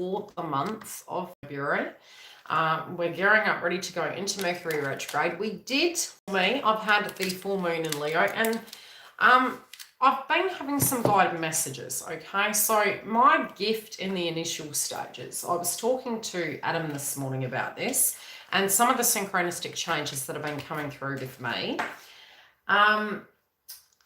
for the month of February. We're gearing up, ready to go into Mercury retrograde. I've had the full moon in Leo, and I've been having some guided messages, okay? So my gift in the initial stages, I was talking to Adam this morning about this, and some of the synchronistic changes that have been coming through with me.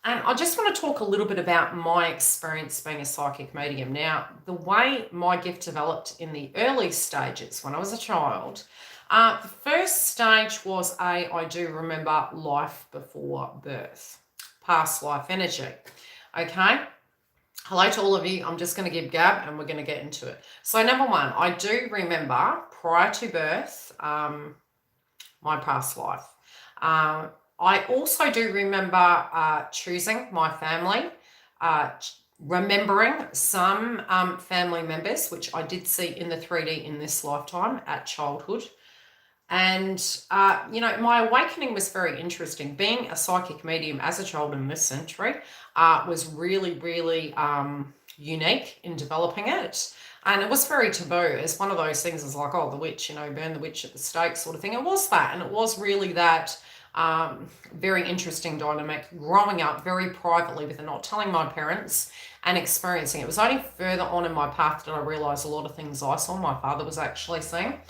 And I just want to talk a little bit about my experience being a psychic medium. Now, the way my gift developed in the early stages when I was a child, the first stage was I do remember life before birth, past life energy. Okay? Hello to all of you. I'm just going to give Gab and we're going to get into it. So number one, I do remember prior to birth, my past life. I also do remember choosing my family, remembering some family members, which I did see in the 3D in this lifetime at childhood. And, my awakening was very interesting. Being a psychic medium as a child in this century was really, really unique in developing it. And it was very taboo. It's one of those things, it's like, oh, the witch, burn the witch at the stake sort of thing. It was that. And it was really that very interesting dynamic growing up very privately with it, not telling my parents and experiencing it. It was only further on in my path that I realized a lot of things I saw my father was actually seeing.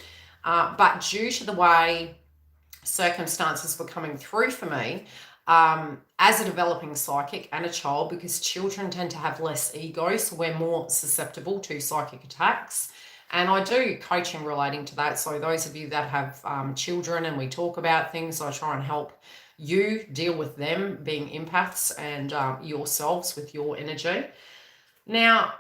But due to the way circumstances were coming through for me, as a developing psychic and a child, because children tend to have less ego, so we're more susceptible to psychic attacks. And I do coaching relating to that. So those of you that have children and we talk about things, I try and help you deal with them being empaths and yourselves with your energy. Now,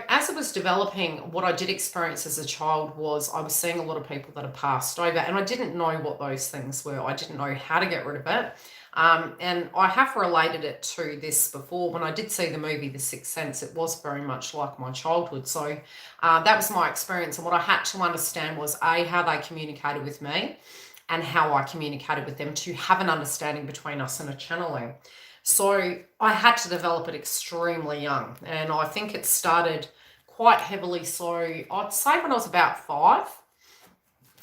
as it was developing, what I did experience as a child was I was seeing a lot of people that had passed over, and I didn't know what those things were. I didn't know how to get rid of it. And I have related it to this before. When I did see the movie The Sixth Sense, it was very much like my childhood. So that was my experience. And what I had to understand was, A, how they communicated with me and how I communicated with them to have an understanding between us and a channeling. So I had to develop it extremely young. And I think it started quite heavily. So I'd say when I was about 5.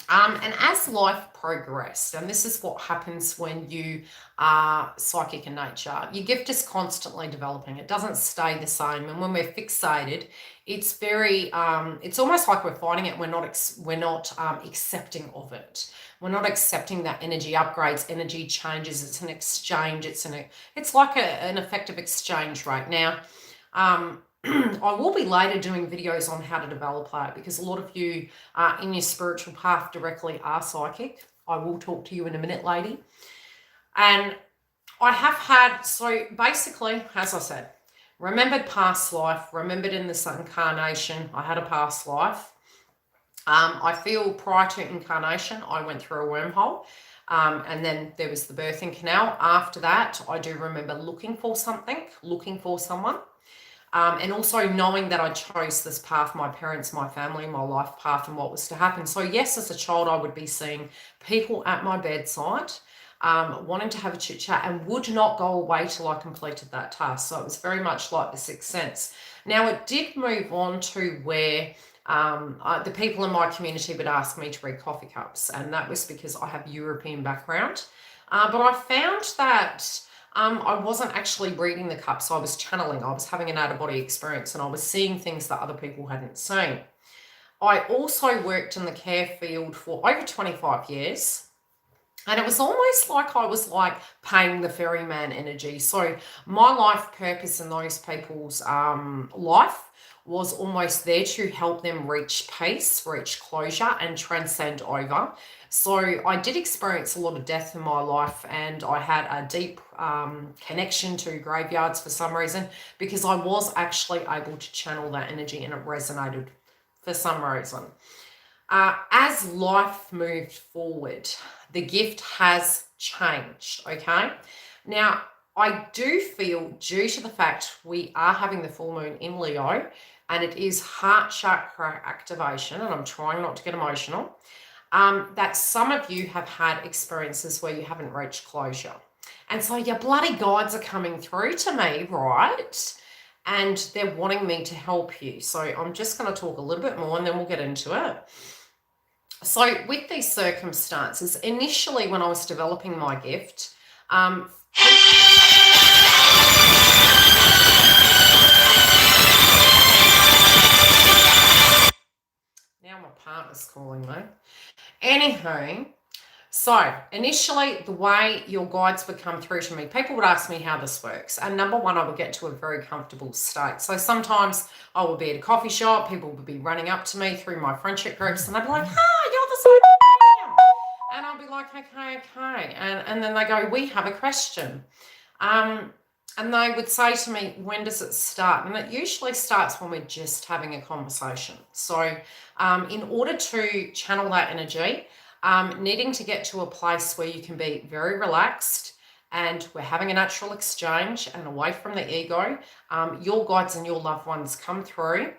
And as life progressed, and this is what happens when you are psychic in nature, your gift is constantly developing. It doesn't stay the same. And when we're fixated, it's very, it's almost like we're fighting it. We're not accepting of it. We're not accepting that energy upgrades, energy changes. It's an exchange. It's like an effective exchange right now. I will be later doing videos on how to develop that, because a lot of you in your spiritual path directly are psychic. I will talk to you in a minute, lady. And I have had, so basically, as I said, remembered past life, remembered in this incarnation, I had a past life. I feel prior to incarnation, I went through a wormhole. And then there was the birthing canal. After that, I do remember looking for something, looking for someone. And also knowing that I chose this path, my parents, my family, my life path, and what was to happen. So yes, as a child, I would be seeing people at my bedside, wanting to have a chit chat, and would not go away till I completed that task. So it was very much like The Sixth Sense. Now, it did move on to where the people in my community would ask me to read coffee cups, and that was because I have European background. But I found that I wasn't actually reading the cups. I was channeling. I was having an out-of-body experience, and I was seeing things that other people hadn't seen. I also worked in the care field for over 25 years. And it was almost like I was like paying the ferryman energy. So my life purpose in those people's life was almost there to help them reach peace, reach closure, and transcend over. So I did experience a lot of death in my life, and I had a deep connection to graveyards for some reason, because I was actually able to channel that energy, and it resonated for some reason. As life moved forward, the gift has changed, okay? Now, I do feel, due to the fact we are having the full moon in Leo, and it is heart chakra activation, and I'm trying not to get emotional, that some of you have had experiences where you haven't reached closure. And so your bloody guides are coming through to me, right? and they're wanting me to help you. So I'm just going to talk a little bit more and then we'll get into it. So with these circumstances, initially when I was developing my gift, now my partner's calling me. Anywho, so initially the way your guides would come through to me, people would ask me how this works. And number one, I would get to a very comfortable state. So sometimes I would be at a coffee shop, people would be running up to me through my friendship groups and they'd be like, "Hi, you're the psychic medium." And I'll be like, okay. And then they go, "We have a question." And they would say to me, "When does it start?" And it usually starts when we're just having a conversation. So in order to channel that energy, needing to get to a place where you can be very relaxed and we're having a natural exchange and away from the ego, your guides and your loved ones come through.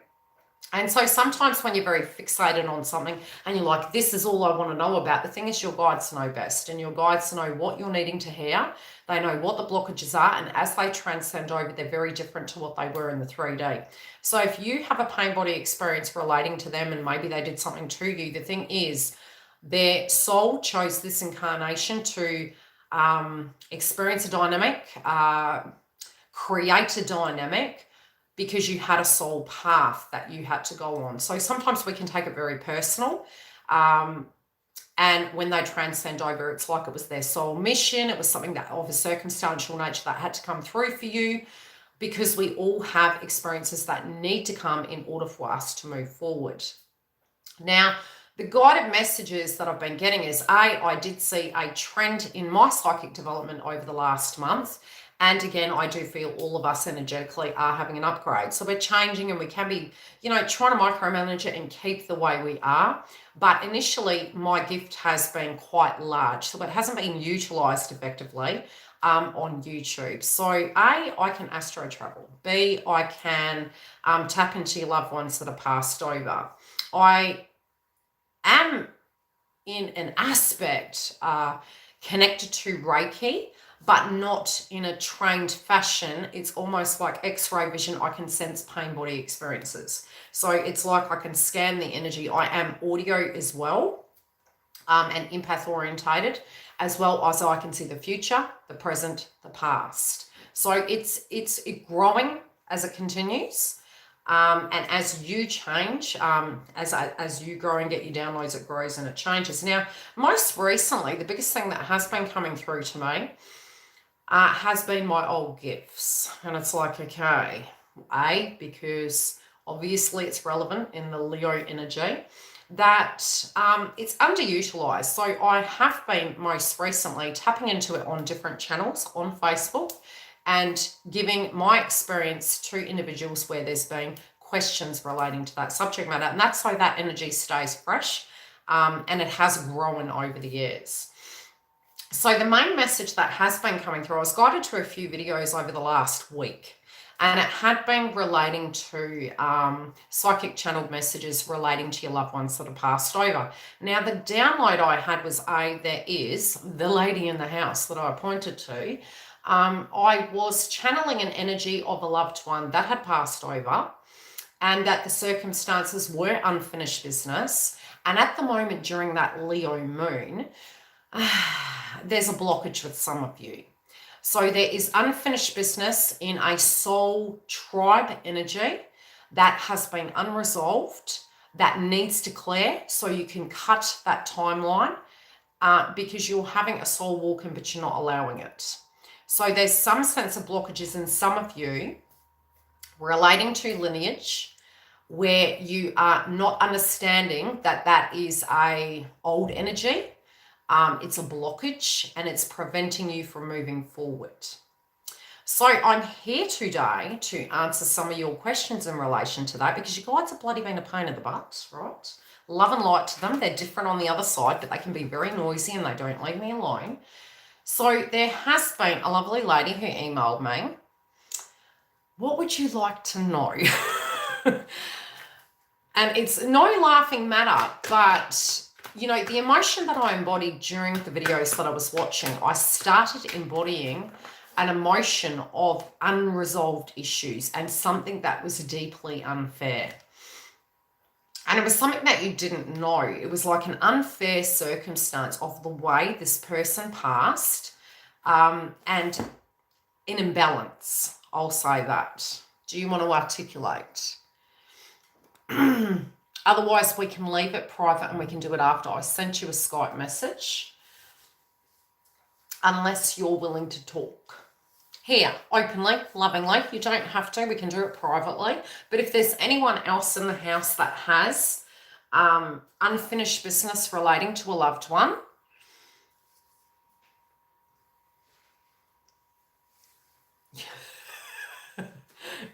And so sometimes when you're very fixated on something and you're like, "This is all I want to know about," the thing is your guides know best, and your guides know what you're needing to hear. They know what the blockages are, and as they transcend over, they're very different to what they were in the 3D. So if you have a pain body experience relating to them and maybe they did something to you, the thing is their soul chose this incarnation to experience a dynamic, create a dynamic, because you had a soul path that you had to go on. So sometimes we can take it very personal. And when they transcend over, it's like it was their soul mission. It was something that of a circumstantial nature that had to come through for you, because we all have experiences that need to come in order for us to move forward. Now, the guided messages that I've been getting is, I did see a trend in my psychic development over the last month. And again, I do feel all of us energetically are having an upgrade. So we're changing and we can be, trying to micromanage it and keep the way we are. But initially, my gift has been quite large. So it hasn't been utilized effectively on YouTube. So A, I can astro travel. B, I can tap into your loved ones that are passed over. I am in an aspect connected to Reiki, but not in a trained fashion. It's almost like X-ray vision. I can sense pain body experiences. So it's like I can scan the energy. I am audio as well, and empath orientated, as well as I can see the future, the present, the past. So it's growing as it continues. And as you change, as you grow and get your downloads, it grows and it changes. Now, most recently, the biggest thing that has been coming through to me has been my old gifts. And it's like, okay, because obviously it's relevant in the Leo energy, that it's underutilized. So I have been most recently tapping into it on different channels on Facebook and giving my experience to individuals where there's been questions relating to that subject matter. And that's so that energy stays fresh, and it has grown over the years. So the main message that has been coming through, I was guided to a few videos over the last week, and it had been relating to psychic channeled messages relating to your loved ones that are passed over. Now, the download I had was there is the lady in the house that I pointed to. I was channeling an energy of a loved one that had passed over, and that the circumstances were unfinished business. And at the moment during that Leo moon, there's a blockage with some of you. So there is unfinished business in a soul tribe energy that has been unresolved, that needs to clear so you can cut that timeline, because you're having a soul walking but you're not allowing it. So there's some sense of blockages in some of you relating to lineage, where you are not understanding that that is a old energy. It's a blockage and it's preventing you from moving forward. So I'm here today to answer some of your questions in relation to that, because you guys have bloody been a pain in the butt, right? Love and light to them. They're different on the other side, but they can be very noisy and they don't leave me alone. So there has been a lovely lady who emailed me. What would you like to know? And it's no laughing matter, but the emotion that I embodied during the videos that I was watching, I started embodying an emotion of unresolved issues and something that was deeply unfair. And it was something that you didn't know. It was like an unfair circumstance of the way this person passed, and an imbalance. I'll say that. Do you want to articulate? Otherwise, we can leave it private and we can do it after. I sent you a Skype message. Unless you're willing to talk. Here, openly, lovingly. You don't have to. We can do it privately. But if there's anyone else in the house that has unfinished business relating to a loved one,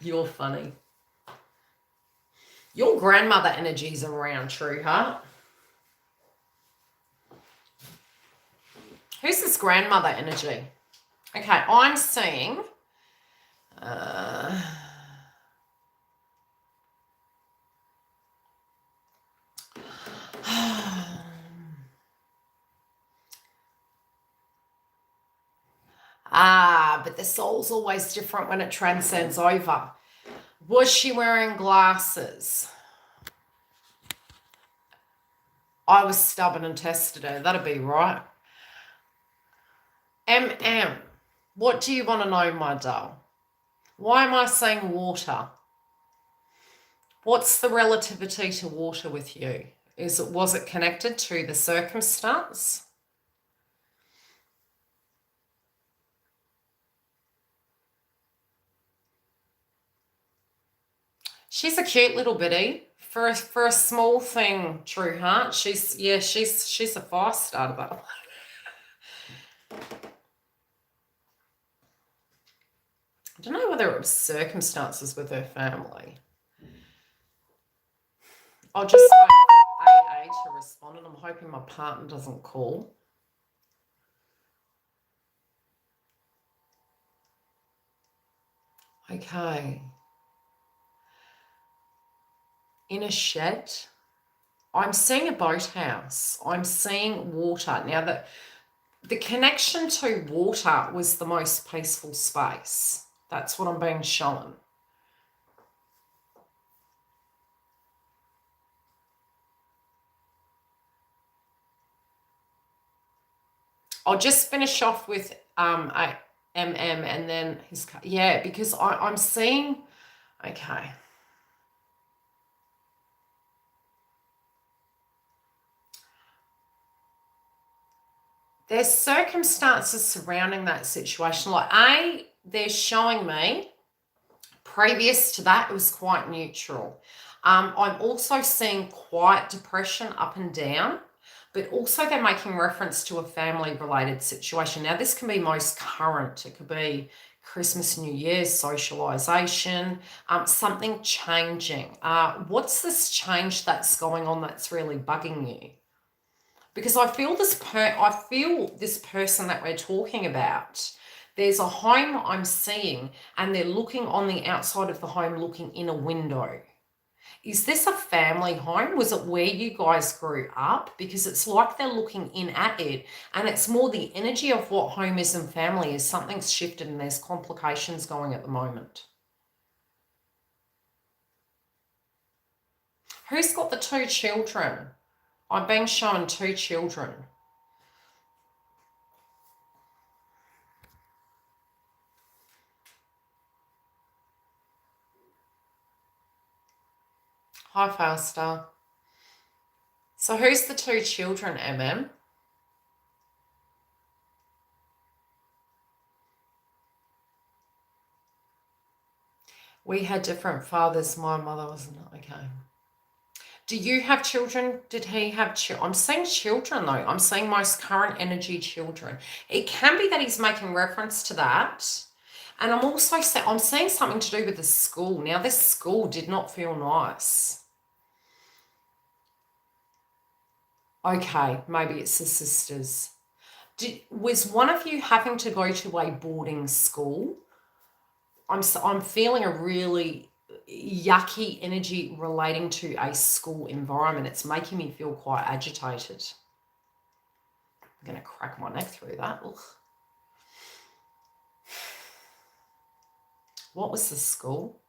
you're funny. Your grandmother energy's around, True Heart. Who's this grandmother energy? Okay, I'm seeing... but the soul's always different when it transcends over. Was she wearing glasses? I was stubborn and tested her. That'd be right. What do you want to know, my doll? Why am I saying water? What's the relativity to water with you? Was it connected to the circumstance? She's a cute little bitty. For a small thing, True Heart. She's a fire starter, by the way. I don't know whether it was circumstances with her family. I'll just wait for AA to respond, and I'm hoping my partner doesn't call. Okay. In a shed. I'm seeing a boathouse. I'm seeing water. Now, the connection to water was the most peaceful space. That's what I'm being shown. I'll just finish off with MM and then his... Yeah, because I'm seeing... Okay. There's circumstances surrounding that situation. Like, they're showing me, previous to that, it was quite neutral. I'm also seeing quiet depression up and down, but also they're making reference to a family-related situation. Now, this can be most current. It could be Christmas, New Year's, socialization, something changing. What's this change that's going on that's really bugging you? Because I feel this person that we're talking about, there's a home I'm seeing, and they're looking on the outside of the home, looking in a window. Is this a family home? Was it where you guys grew up? Because it's like they're looking in at it, and it's more the energy of what home is and family is. Something's shifted and there's complications going at the moment. Who's got the 2 children? I'm being shown 2 children. Hi, Faster. So who's the 2 children, MM? We had different fathers. My mother wasn't. Okay. Do you have children? Did he have children? I'm seeing children, though. I'm seeing most current energy children. It can be that he's making reference to that. And I'm also seeing something to do with the school. Now, this school did not feel nice. Okay, maybe it's the sisters. Was one of you having to go to a boarding school? I'm feeling a really yucky energy relating to a school environment. It's making me feel quite agitated. I'm going to crack my neck through that. Ugh. What was the school?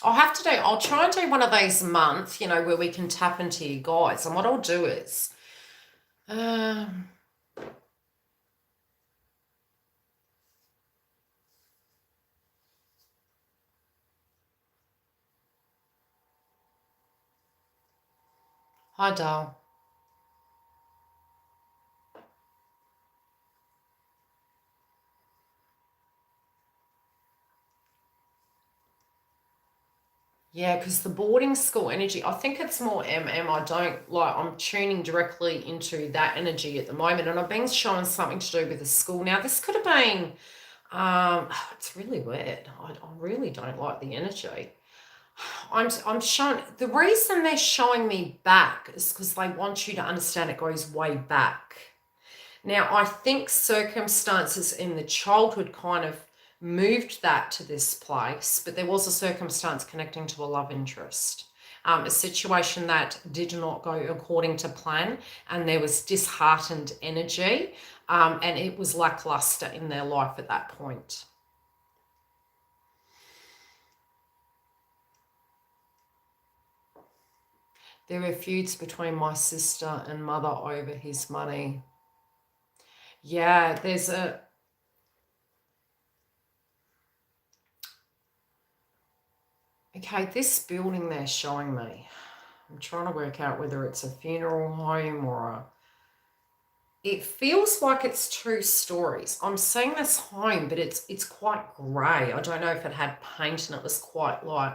I'll try and do one of these a month, where we can tap into you guys. And what I'll do is, hi Dale. Yeah, because the boarding school energy, I think it's more MM. I'm tuning directly into that energy at the moment. And I've been shown something to do with the school. Now, this could have been, it's really weird. I really don't like the energy. I'm shown, the reason they're showing me back is because they want you to understand it goes way back. Now, I think circumstances in the childhood kind of moved that to this place, but there was a circumstance connecting to a love interest, a situation that did not go according to plan, and there was disheartened energy, and it was lackluster in their life at that point. There were feuds between my sister and mother over his money. Yeah, there's a... Okay, this building they're showing me, I'm trying to work out whether it's a funeral home or a... It feels like it's 2 stories. I'm seeing this home, but it's quite grey. I don't know if it had paint and it was quite like...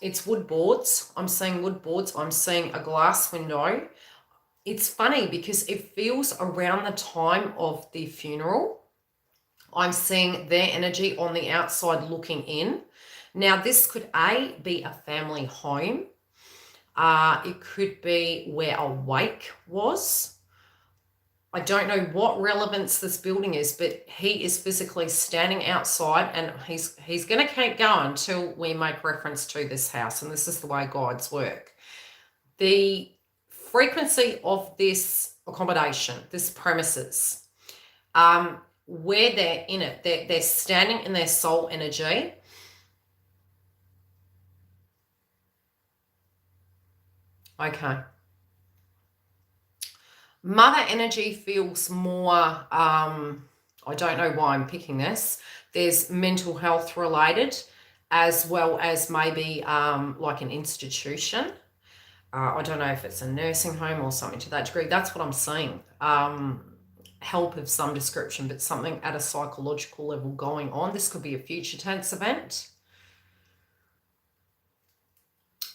it's wood boards. I'm seeing wood boards. I'm seeing a glass window. It's funny because it feels around the time of the funeral. I'm seeing their energy on the outside looking in. Now, this could be a family home. It could be where a wake was. I don't know what relevance this building is, but he is physically standing outside, and he's going to keep going until we make reference to this house, and this is the way guides work. The frequency of this accommodation, this premises, where they're in it, they're standing in their soul energy. Okay. Mother energy feels more, I don't know why I'm picking this. There's mental health related, as well as maybe like an institution. I don't know if it's a nursing home or something to that degree. That's what I'm seeing. Help of some description, but something at a psychological level going on. This could be a future tense event.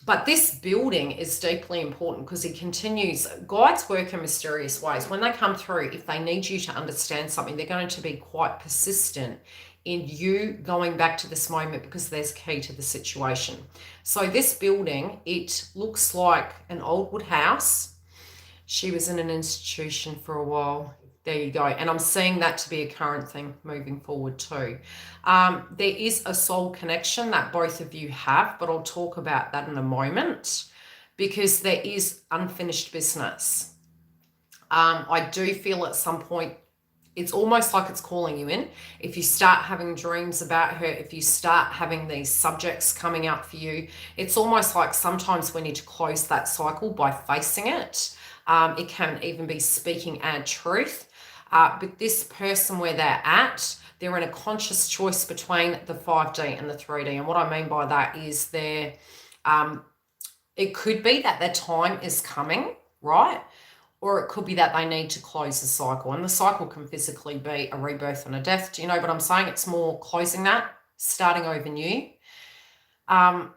But this building is deeply important because it continues. Guides work in mysterious ways. When they come through, if they need you to understand something, they're going to be quite persistent in you going back to this moment because there's key to the situation. So this building, it looks like an old wood house. She was in an institution for a while. There you go. And I'm seeing that to be a current thing moving forward too. There is a soul connection that both of you have, but I'll talk about that in a moment because there is unfinished business. I do feel at some point, it's almost like it's calling you in. If you start having dreams about her, if you start having these subjects coming up for you, it's almost like sometimes we need to close that cycle by facing it. It can even be speaking our truth. But this person where they're at, they're in a conscious choice between the 5D and the 3D. And what I mean by that is it could be that their time is coming, right? Or it could be that they need to close the cycle. And the cycle can physically be a rebirth and a death. Do you know what I'm saying? It's more closing that, starting over new. Her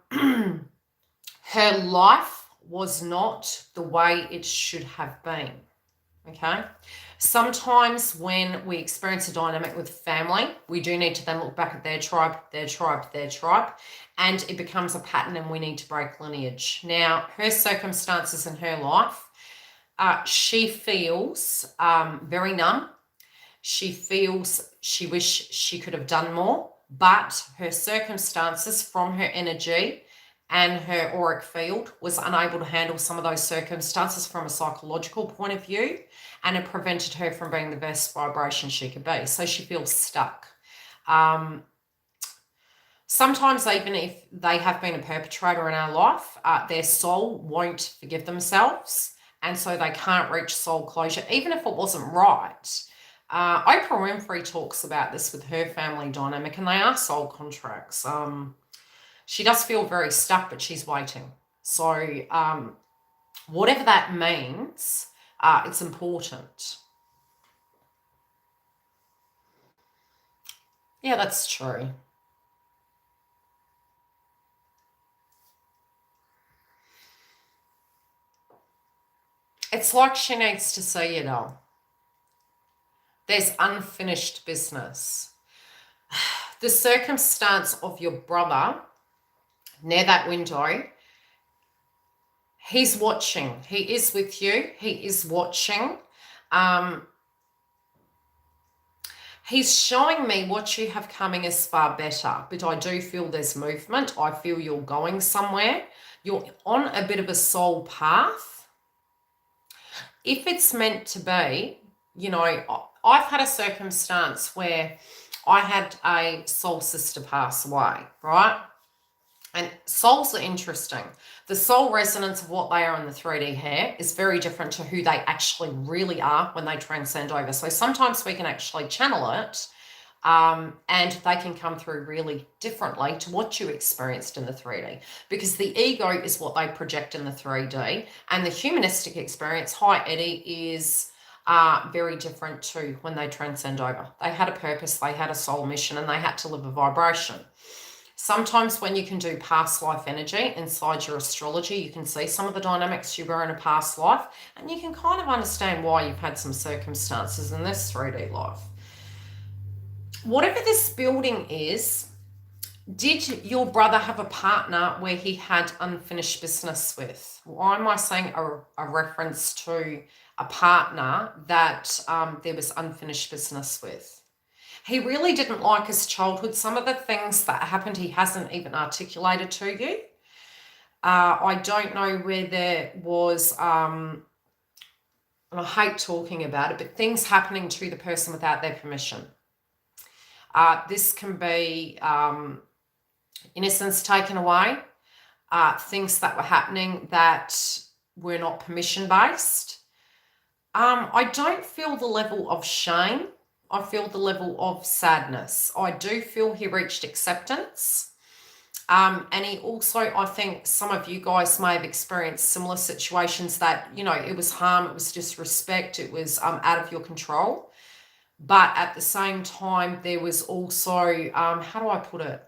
life was not the way it should have been. Okay. Sometimes when we experience a dynamic with family, we do need to then look back at their tribe, and it becomes a pattern and we need to break lineage. Now, her circumstances in her life, she feels very numb. She feels she wish she could have done more, but her circumstances from her energy and her auric field was unable to handle some of those circumstances from a psychological point of view, and it prevented her from being the best vibration she could be. So she feels stuck. Sometimes even if they have been a perpetrator in our life, their soul won't forgive themselves, and so they can't reach soul closure, even if it wasn't right. Oprah Winfrey talks about this with her family dynamic, and they are soul contracts. She does feel very stuck, but she's waiting. So whatever that means, it's important. Yeah, that's true. It's like she needs to see it all. There's unfinished business. The circumstance of your brother near that window, he's watching. He is with you. He is watching. He's showing me what you have coming is far better, but I do feel there's movement. I feel you're going somewhere. You're on a bit of a soul path. If it's meant to be, you know, I've had a circumstance where I had a soul sister pass away, right? And souls are interesting. The soul resonance of what they are in the 3D here is very different to who they actually really are when they transcend over. So sometimes we can actually channel it, and they can come through really differently to what you experienced in the 3D, because the ego is what they project in the 3D, and the humanistic experience, hi Eddie, is very different to when they transcend over. They had a purpose, they had a soul mission, and they had to live a vibration. Sometimes when you can do past life energy inside your astrology, you can see some of the dynamics you were in a past life, and you can kind of understand why you've had some circumstances in this 3D life. Whatever this building is, did your brother have a partner where he had unfinished business with? Why am I saying a reference to a partner that there was unfinished business with? He really didn't like his childhood. Some of the things that happened, he hasn't even articulated to you. I don't know where there was, and I hate talking about it, but things happening to the person without their permission. This can be innocence taken away, things that were happening that were not permission-based. I don't feel the level of shame. I feel the level of sadness. I do feel he reached acceptance. And he also, I think some of you guys may have experienced similar situations that, you know, it was harm, it was disrespect, it was out of your control. But at the same time, there was also, how do I put it?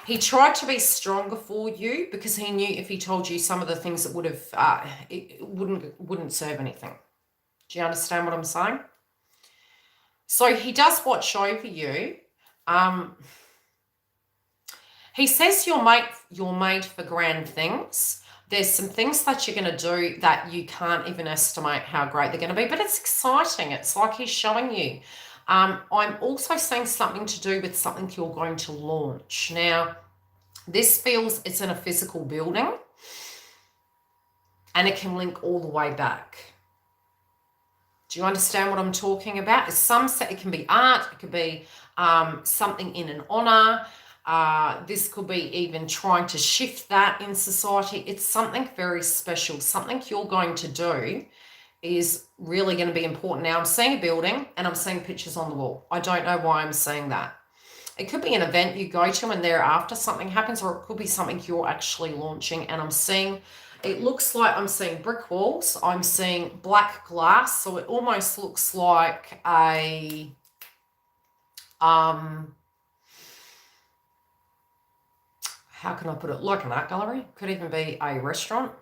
He tried to be stronger for you because he knew if he told you some of the things that would have, it wouldn't serve anything. Do you understand what I'm saying? So he does watch over you. He says you're made for grand things. There's some things that you're going to do that you can't even estimate how great they're going to be, but it's exciting. It's like he's showing you. I'm also seeing something to do with something you're going to launch. Now, this feels it's in a physical building, and it can link all the way back. Do you understand what I'm talking about? It can be art, it could be something in an honor. This could be even trying to shift that in society. It's something very special. Something you're going to do is really going to be important. Now, I'm seeing a building and I'm seeing pictures on the wall. I don't know why I'm seeing that. It could be an event you go to and thereafter something happens, or it could be something you're actually launching, and I'm seeing... It looks like I'm seeing brick walls. I'm seeing black glass. So it almost looks like a, how can I put it? Like an art gallery. Could even be a restaurant.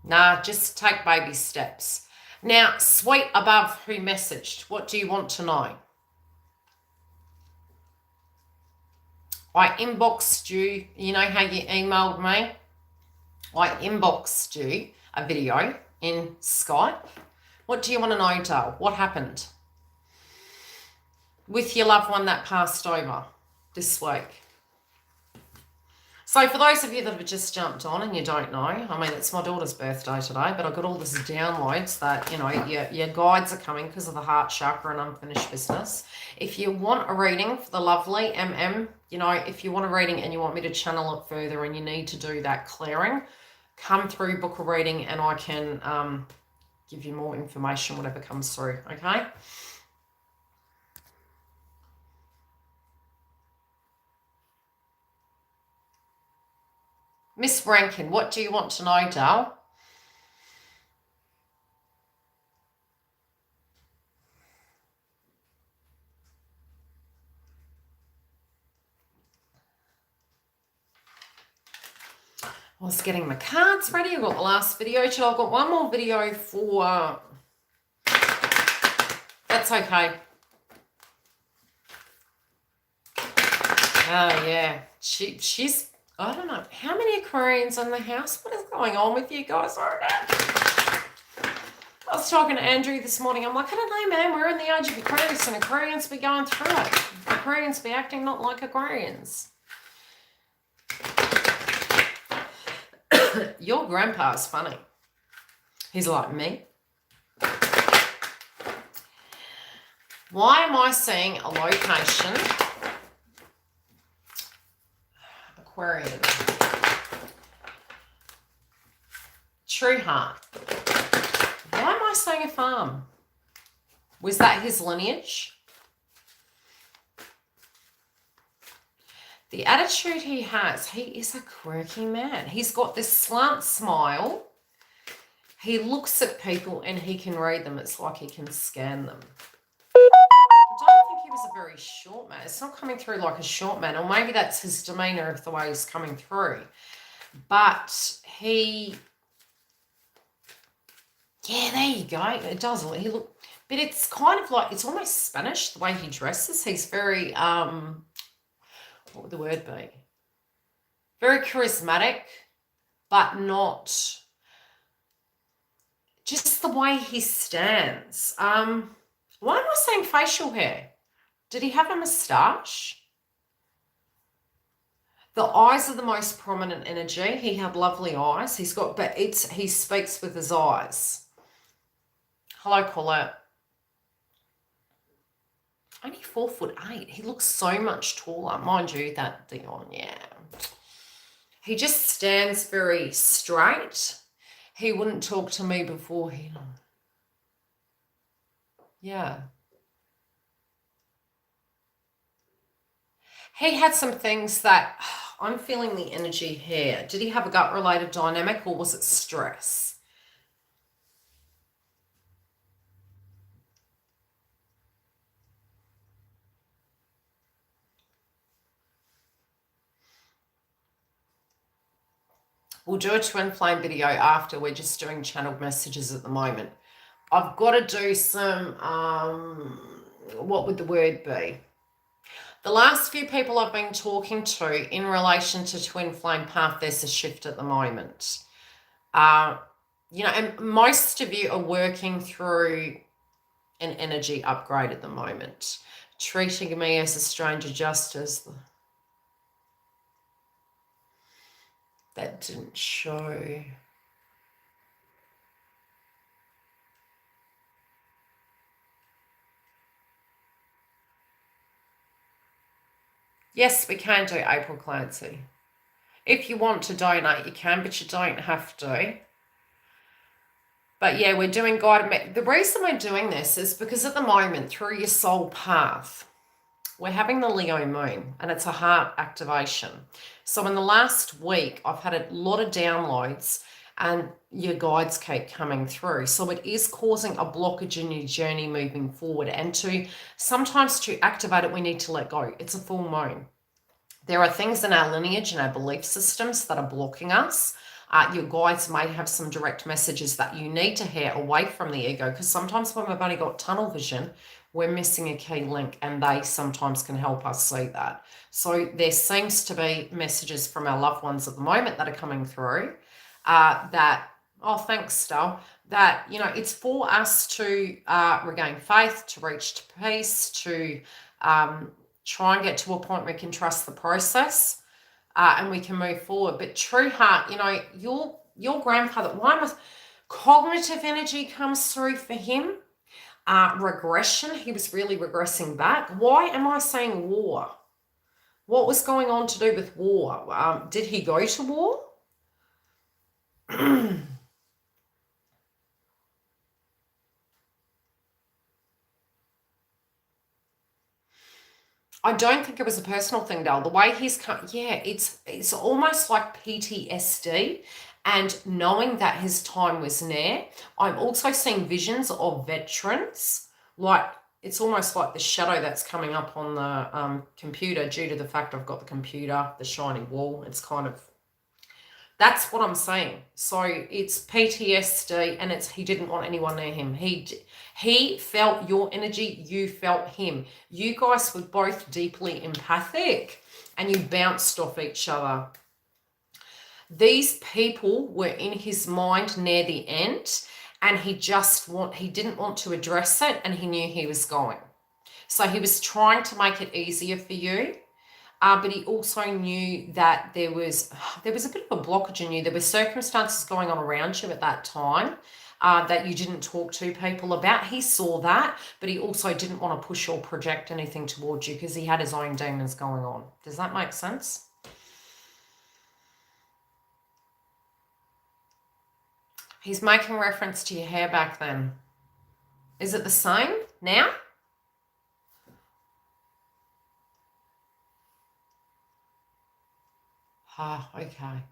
Nah, just take baby steps. Now, sweet above who messaged. What do you want to know? I inboxed you know how you emailed me? I inboxed you a video in Skype. What do you want to know, Dale? What happened with your loved one that passed over this week? So for those of you that have just jumped on and you don't know, I mean, it's my daughter's birthday today, but I got all this downloads that, you know, your guides are coming because of the heart chakra and unfinished business. If you want a reading for the lovely you know, if you want a reading and you want me to channel it further and you need to do that clearing, come through, book a reading, and I can give you more information, whatever comes through, okay? Miss Rankin, what do you want to know, Dale? I was getting my cards ready. I got the last video. I've got one more video for... That's okay. Oh, yeah. She's... I don't know. How many Aquarians in the house? What is going on with you guys right now? I was talking to Andrew this morning. I'm like, I don't know, man. We're in the age of Aquarius, and Aquarians be going through it. Aquarians be acting not like Aquarians. Your grandpa's funny. He's like me. Why am I seeing a location? Aquarian. True heart. Why am I saying a farm? Was that his lineage? The attitude he has, he is a quirky man. He's got this slant smile. He looks at people and he can read them. It's like he can scan them. I don't think he was a very short man. It's not coming through like a short man, or maybe that's his demeanor of the way he's coming through. But he, yeah, there you go. It does. He look, but it's kind of like, it's almost Spanish, the way he dresses. He's very, what would the word be? Very charismatic, but not, just the way he stands. Why am I saying facial hair? Did he have a moustache? The eyes are the most prominent energy. He had lovely eyes. He's got, but he speaks with his eyes. Hello, Colette. Only 4'8". He looks so much taller. Mind you, that thing on, yeah. He just stands very straight. He wouldn't talk to me before he... Yeah. He had some things that... I'm feeling the energy here. Did he have a gut-related dynamic, or was it stress? We'll do a twin flame video after. We're just doing channeled messages at the moment. I've got to do some, what would the word be? The last few people I've been talking to in relation to twin flame path, there's a shift at the moment. You know, and most of you are working through an energy upgrade at the moment. Treating me as a stranger just as the... That didn't show. Yes, we can do April Clancy. If you want to donate, you can, but you don't have to. But yeah, we're doing guided... The reason we're doing this is because at the moment, through your soul path, we're having the Leo moon, and it's a heart activation. So in the last week, I've had a lot of downloads, and your guides keep coming through. So it is causing a blockage in your journey moving forward. And sometimes to activate it, we need to let go. It's a full moon. There are things in our lineage and our belief systems that are blocking us. Your guides may have some direct messages that you need to hear away from the ego, because sometimes when we've only got tunnel vision, we're missing a key link, and they sometimes can help us see that. So there seems to be messages from our loved ones at the moment that are coming through that Oh, thanks, Stel. That, it's for us to regain faith, to reach to peace, to try and get to a point where we can trust the process and we can move forward. But true heart, your grandfather, cognitive energy comes through for him. Regression, he was really regressing back. Why am I saying war? What was going on to do with war? Did he go to war? I don't think it was a personal thing, Dal. The way he's come, yeah, it's almost like PTSD, and knowing that his time was near. I'm also seeing visions of veterans, like it's almost like the shadow that's coming up on the computer due to the fact I've got the computer, the shiny wall. It's kind of that's what I'm saying. So it's PTSD, and he didn't want anyone near him. He felt your energy, you felt him. You guys were both deeply empathic, and you bounced off each other. These people were in his mind near the end, and he didn't want to address it, and he knew he was going. So he was trying to make it easier for you. But he also knew that there was a bit of a blockage in you. There were circumstances going on around you at that time that you didn't talk to people about. He saw that, but he also didn't want to push or project anything towards you because he had his own demons going on. Does that make sense? He's making reference to your hair back then. Is it the same now? Ah, okay.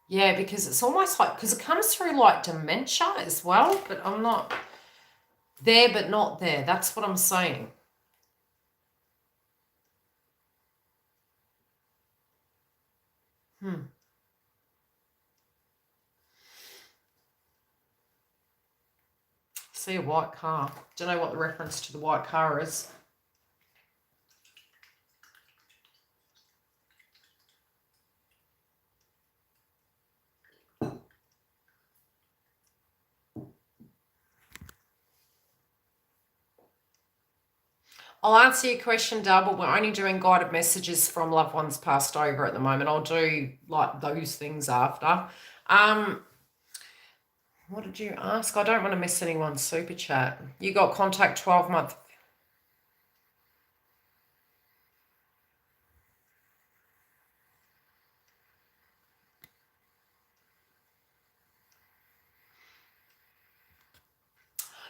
Yeah, because it's almost like, because it comes through like dementia as well, but I'm not there, but not there. That's what I'm saying. See a white car. Don't know what the reference to the white car is. I'll answer your question, Double. We're only doing guided messages from loved ones passed over at the moment. I'll do like those things after. What did you ask? I don't want to miss anyone's super chat. You got contact 12-month.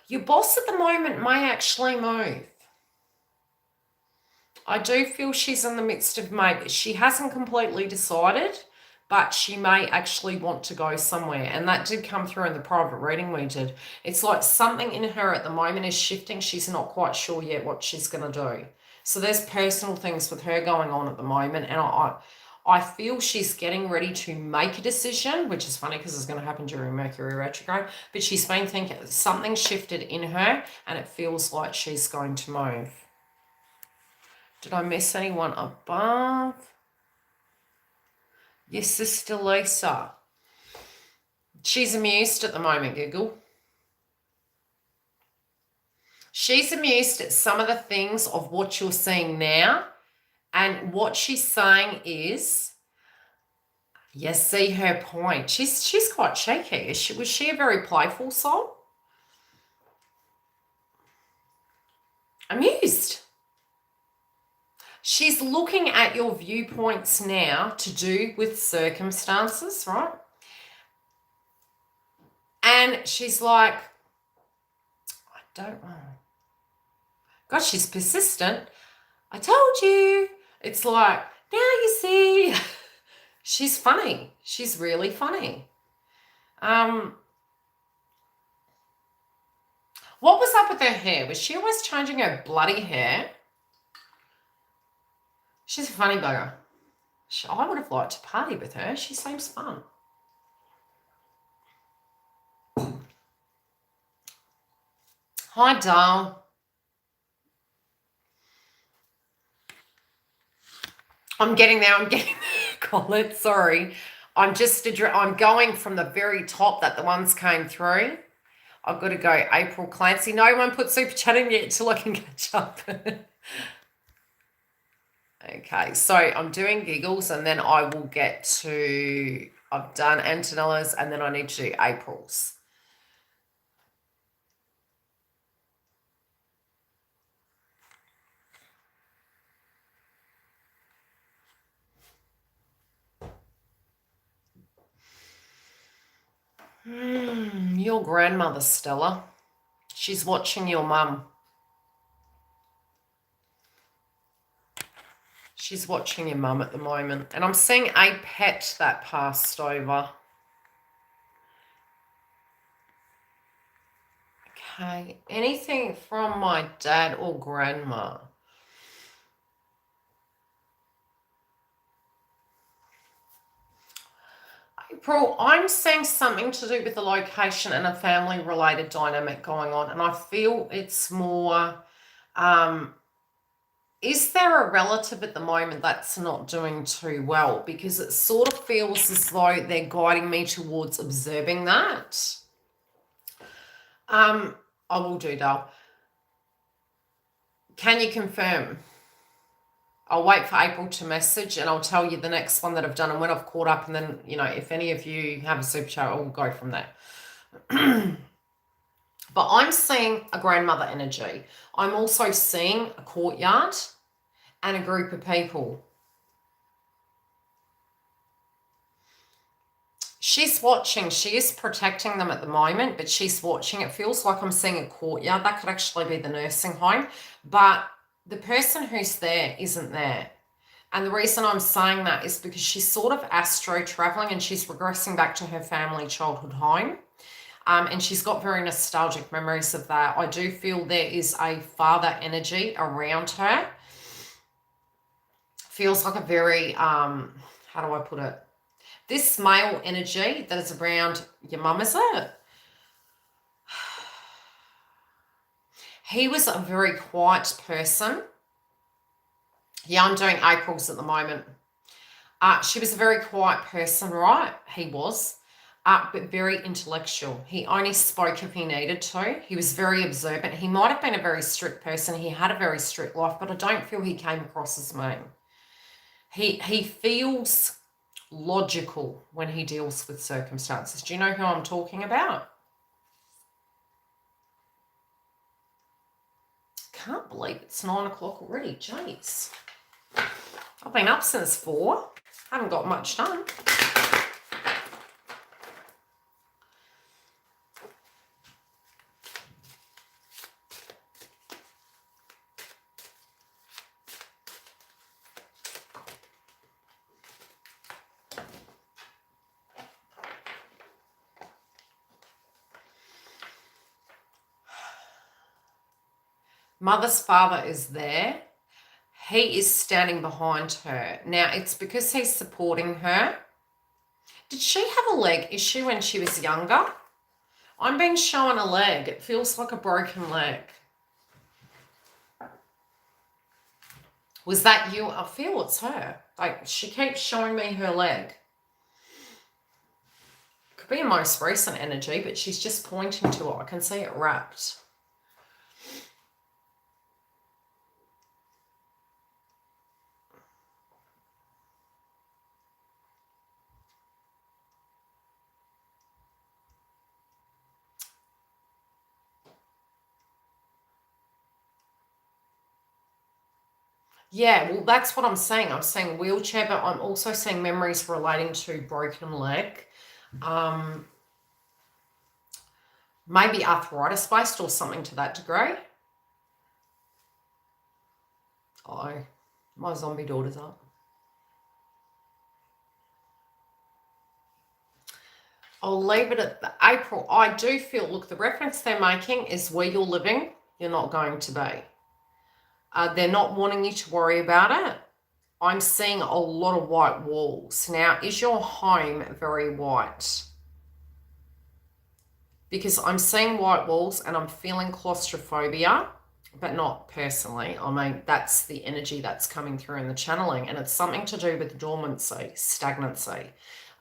Your boss at the moment may actually move. I do feel she's in the midst of maybe. She hasn't completely decided, but she may actually want to go somewhere. And that did come through in the private reading we did. It's like something in her at the moment is shifting. She's not quite sure yet what she's going to do. So there's personal things with her going on at the moment. And I feel she's getting ready to make a decision, which is funny because it's going to happen during Mercury retrograde. But she's been thinking something shifted in her, and it feels like she's going to move. Did I miss anyone above? Yes, Sister Lisa. She's amused at the moment, Giggle. She's amused at some of the things of what you're seeing now. And what she's saying is, you see her point. She's quite cheeky. Was she a very playful soul? Amused. She's looking at your viewpoints now to do with circumstances, right? And she's like, I don't know. God, she's persistent. I told you. It's like, now you see. She's funny. She's really funny. What was up with her hair? Was she always changing her bloody hair? She's a funny bugger. I would have liked to party with her. She seems fun. Hi, doll. I'm getting there. Colin, sorry. I'm going from the very top that the ones came through. I've got to go April Clancy. No one put super chat in yet till I can catch up. Okay, so I'm doing giggles and then I will get to, I've done Antonella's and then I need to do April's. Your grandmother, Stella. She's watching your mum. She's watching your mum at the moment. And I'm seeing a pet that passed over. Okay. Anything from my dad or grandma? April, I'm seeing something to do with the location and a family-related dynamic going on. And I feel it's more... is there a relative at the moment that's not doing too well? Because it sort of feels as though they're guiding me towards observing that. I will do, Dale. Can you confirm? I'll wait for April to message and I'll tell you the next one that I've done and when I've caught up, and then, you know, if any of you have a super chat, I'll go from there. But I'm seeing a grandmother energy. I'm also seeing a courtyard and a group of people. She's watching. She is protecting them at the moment, but she's watching. It feels like I'm seeing a courtyard. That could actually be the nursing home. But the person who's there isn't there. And the reason I'm saying that is because she's sort of astro traveling and she's regressing back to her family childhood home. And she's got very nostalgic memories of that. I do feel there is a father energy around her. Feels like a very, how do I put it? This male energy that is around your mum, is it? He was a very quiet person. Yeah, I'm doing April's at the moment. She was a very quiet person, right? He was. But very intellectual. He only spoke if he needed to. He was very observant. He might have been a very strict person. He had a very strict life, but I don't feel he came across as mean. He feels logical when he deals with circumstances. Do you know who I'm talking about? Can't believe it's 9 o'clock already. Jeez. I've been up since 4. Haven't got much done. Mother's father is there. He is standing behind her. Now, it's because he's supporting her. Did she have a leg issue when she was younger? I'm being shown a leg. It feels like a broken leg. Was that you? I feel it's her. Like, she keeps showing me her leg. Could be a most recent energy, but she's just pointing to it. I can see it wrapped. Yeah, well, that's what I'm saying. I'm saying wheelchair, but I'm also seeing memories relating to broken leg. Maybe arthritis-based or something to that degree. Oh, my zombie daughter's up. I'll leave it at the April. I do feel, look, the reference they're making is where you're living, you're not going to be. They're not wanting you to worry about it. I'm seeing a lot of white walls. Now, is your home very white? Because I'm seeing white walls and I'm feeling claustrophobia, but not personally. I mean, that's the energy that's coming through in the channeling, and it's something to do with dormancy, stagnancy.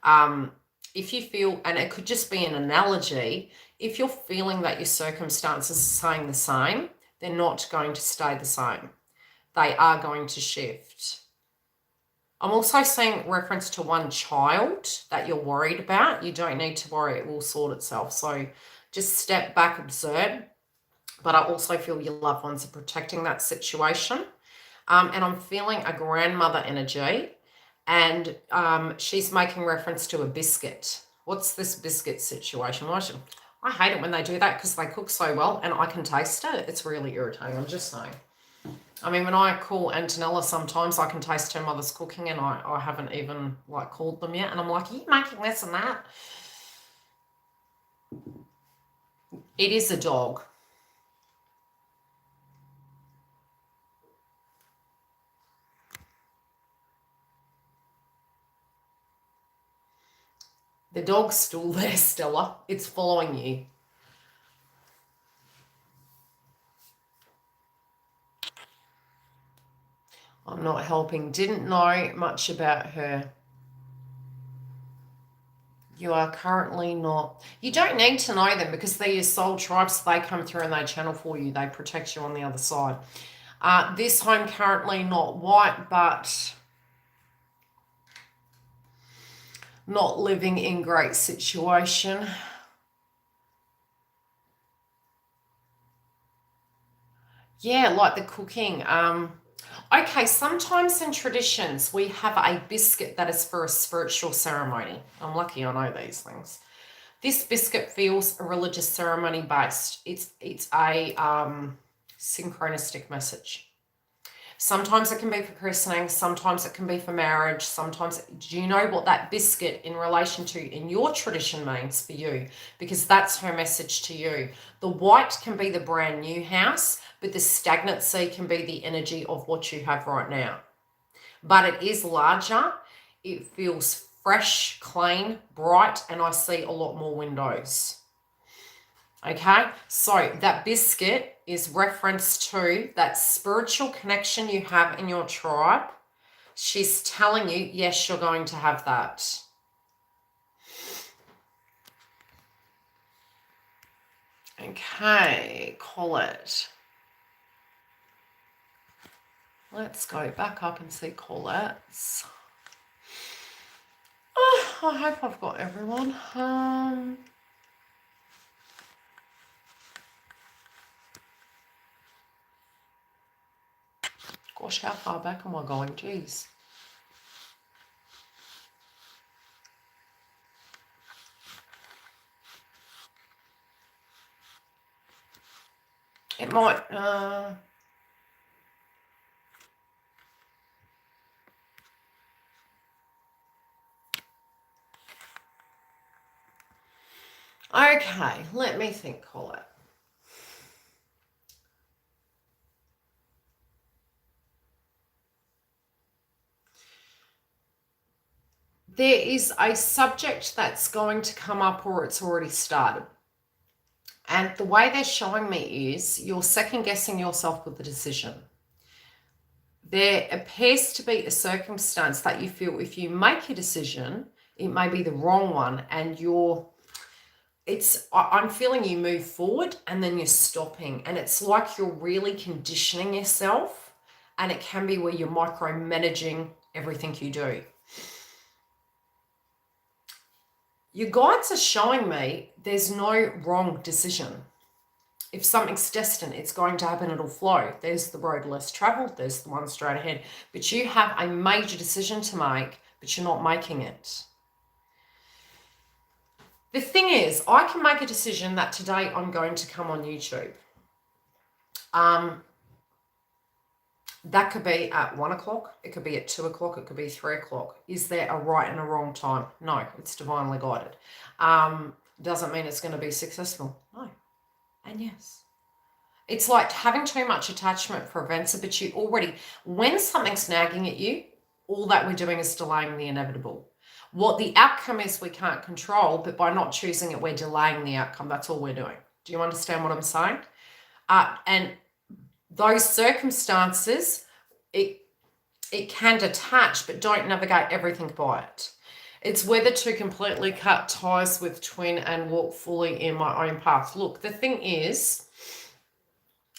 If you feel, and it could just be an analogy, if you're feeling that your circumstances are staying the same, they're not going to stay the same. They are going to shift. I'm also seeing reference to one child that you're worried about. You don't need to worry, it will sort itself. So just step back, observe. But I also feel your loved ones are protecting that situation. And I'm feeling a grandmother energy, and she's making reference to a biscuit. What's this biscuit situation? I hate it when they do that because they cook so well and I can taste it. It's really irritating, I'm just saying. I mean, when I call Antonella, sometimes I can taste her mother's cooking and I haven't even like called them yet. And I'm like, are you making this and that? It is a dog. The dog's still there, Stella. It's following you. I'm not helping. Didn't know much about her. You are currently not. You don't need to know them because they're your soul tribes. They come through and they channel for you. They protect you on the other side. This home currently not white, but not living in great situation. Yeah, like the cooking. Okay, sometimes in traditions we have a biscuit that is for a spiritual ceremony. I'm lucky I know these things. This biscuit feels a religious ceremony based. It's a synchronistic message. Sometimes it can be for christening, sometimes it can be for marriage, sometimes, do you know what that biscuit in relation to in your tradition means for you? Because that's her message to you. The white can be the brand new house, but the stagnancy can be the energy of what you have right now. But it is larger, it feels fresh, clean, bright, and I see a lot more windows. Okay, so that biscuit is reference to that spiritual connection you have in your tribe. She's telling you, yes, you're going to have that. Okay, Colette. Let's go back up and see Colette's. Oh, I hope I've got everyone. Gosh, how far back am I going? Jeez. It might... Okay, let me think, Colette. There is a subject that's going to come up or it's already started. And the way they're showing me is you're second guessing yourself with the decision. There appears to be a circumstance that you feel if you make a decision, it may be the wrong one and I'm feeling you move forward and then you're stopping. And it's like you're really conditioning yourself, and it can be where you're micromanaging everything you do. Your guides are showing me there's no wrong decision. If something's destined, it's going to happen, it'll flow. There's the road less traveled, there's the one straight ahead. But you have a major decision to make, but you're not making it. The thing is, I can make a decision that today I'm going to come on YouTube. That could be at 1 o'clock, it could be at 2 o'clock, it could be 3 o'clock. Is there a right and a wrong time? No, it's divinely guided. Doesn't mean it's going to be successful. No. And yes. It's like having too much attachment prevents it, but you already, when something's nagging at you, all that we're doing is delaying the inevitable. What the outcome is we can't control, but by not choosing it, we're delaying the outcome. That's all we're doing. Do you understand what I'm saying? And those circumstances, it can detach, but don't navigate everything by it. It's whether to completely cut ties with twin and walk fully in my own path. Look, the thing is,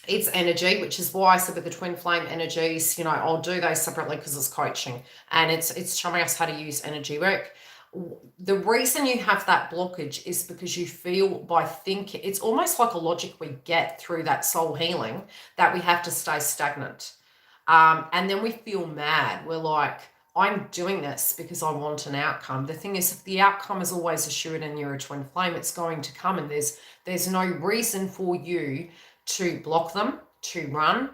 it's energy, which is why I said with the twin flame energies, you know, I'll do those separately because it's coaching and it's showing us how to use energy work. The reason you have that blockage is because you feel by thinking, it's almost like a logic we get through that soul healing that we have to stay stagnant. And then we feel mad. We're like, I'm doing this because I want an outcome. The thing is, if the outcome is always assured and you're a twin flame, it's going to come, and there's no reason for you to block them, to run,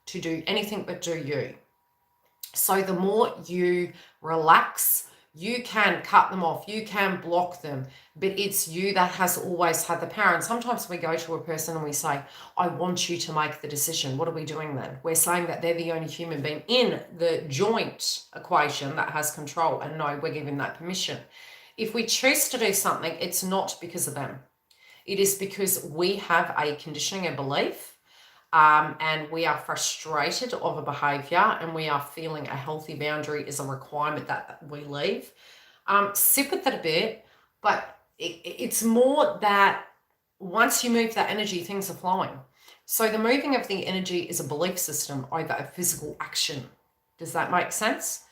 to do anything but do you. So the more you relax, you can cut them off, you can block them, but it's you that has always had the power. And sometimes we go to a person and we say, I want you to make the decision. What are we doing then? We're saying that they're the only human being in the joint equation that has control. And no, we're giving that permission. If we choose to do something, it's not because of them. It is because we have a conditioning, a belief, and we are frustrated of a behavior, and we are feeling a healthy boundary is a requirement that we leave. Sit with it a bit, but it's more that once you move that energy, things are flowing. So the moving of the energy is a belief system over a physical action. Does that make sense?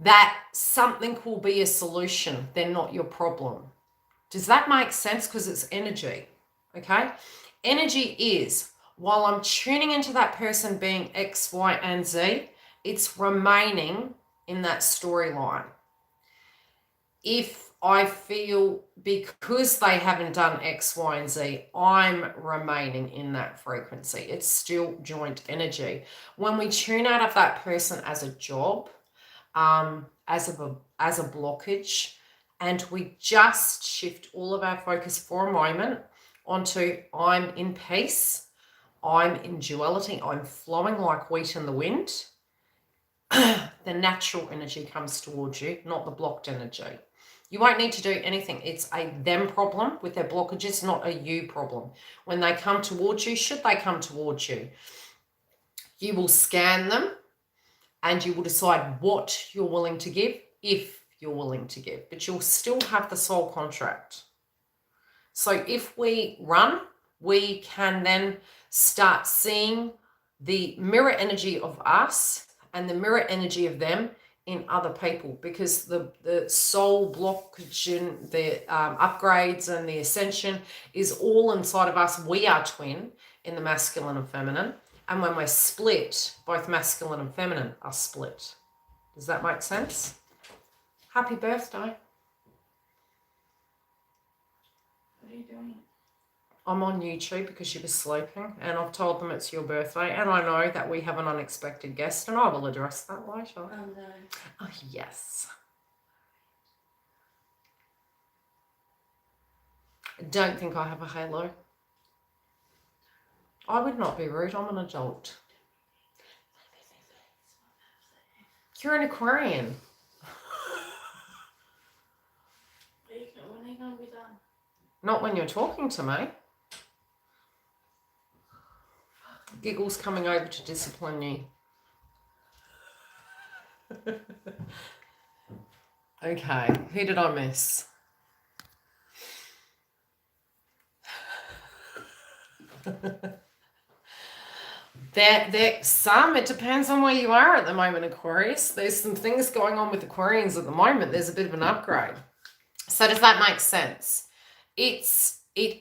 That something will be a solution, they're not your problem. Does that make sense? Because it's energy, okay? Energy is, while I'm tuning into that person being X, Y, and Z, it's remaining in that storyline. If I feel because they haven't done X, Y, and Z, I'm remaining in that frequency. It's still joint energy. When we tune out of that person as a job, as a blockage, and we just shift all of our focus for a moment onto I'm in peace, I'm in duality, I'm flowing like wheat in the wind, the natural energy comes towards you, not the blocked energy. You won't need to do anything. It's a them problem with their blockages, not a you problem. When they come towards you, should they come towards you, you will scan them and you will decide what you're willing to give, if you're willing to give, but you'll still have the soul contract. So if we run, we can then start seeing the mirror energy of us and the mirror energy of them in other people, because the soul blockage, the upgrades and the ascension is all inside of us. We are twin in the masculine and feminine, and when we're split, both masculine and feminine are split. Does that make sense? Happy birthday. What are you doing? I'm on YouTube because you were sleeping, and I've told them it's your birthday, and I know that we have an unexpected guest, and I will address that later. Oh, no. Oh, yes. I don't think I have a halo. I would not be rude. I'm an adult. You're an Aquarian. When are you going to be done? Not when you're talking to me. Giggles coming over to discipline you. Okay, who did I miss? There some, it depends on where you are at the moment, Aquarius. There's some things going on with Aquarians at the moment. There's a bit of an upgrade. So does that make sense? It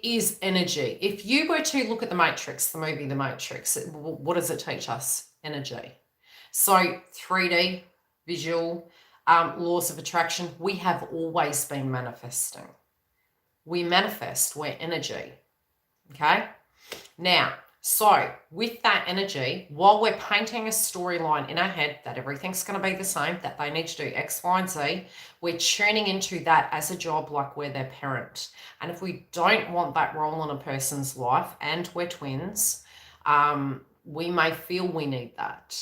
is energy. If you were to look at the Matrix, the movie The Matrix, what does it teach us? Energy. So 3D, visual, laws of attraction, we have always been manifesting. We manifest, we're energy. Okay? Now, so with that energy, while we're painting a storyline in our head that everything's going to be the same, that they need to do X, Y, and Z, we're tuning into that as a job like we're their parent. And if we don't want that role in a person's life, and we're twins, we may feel we need that.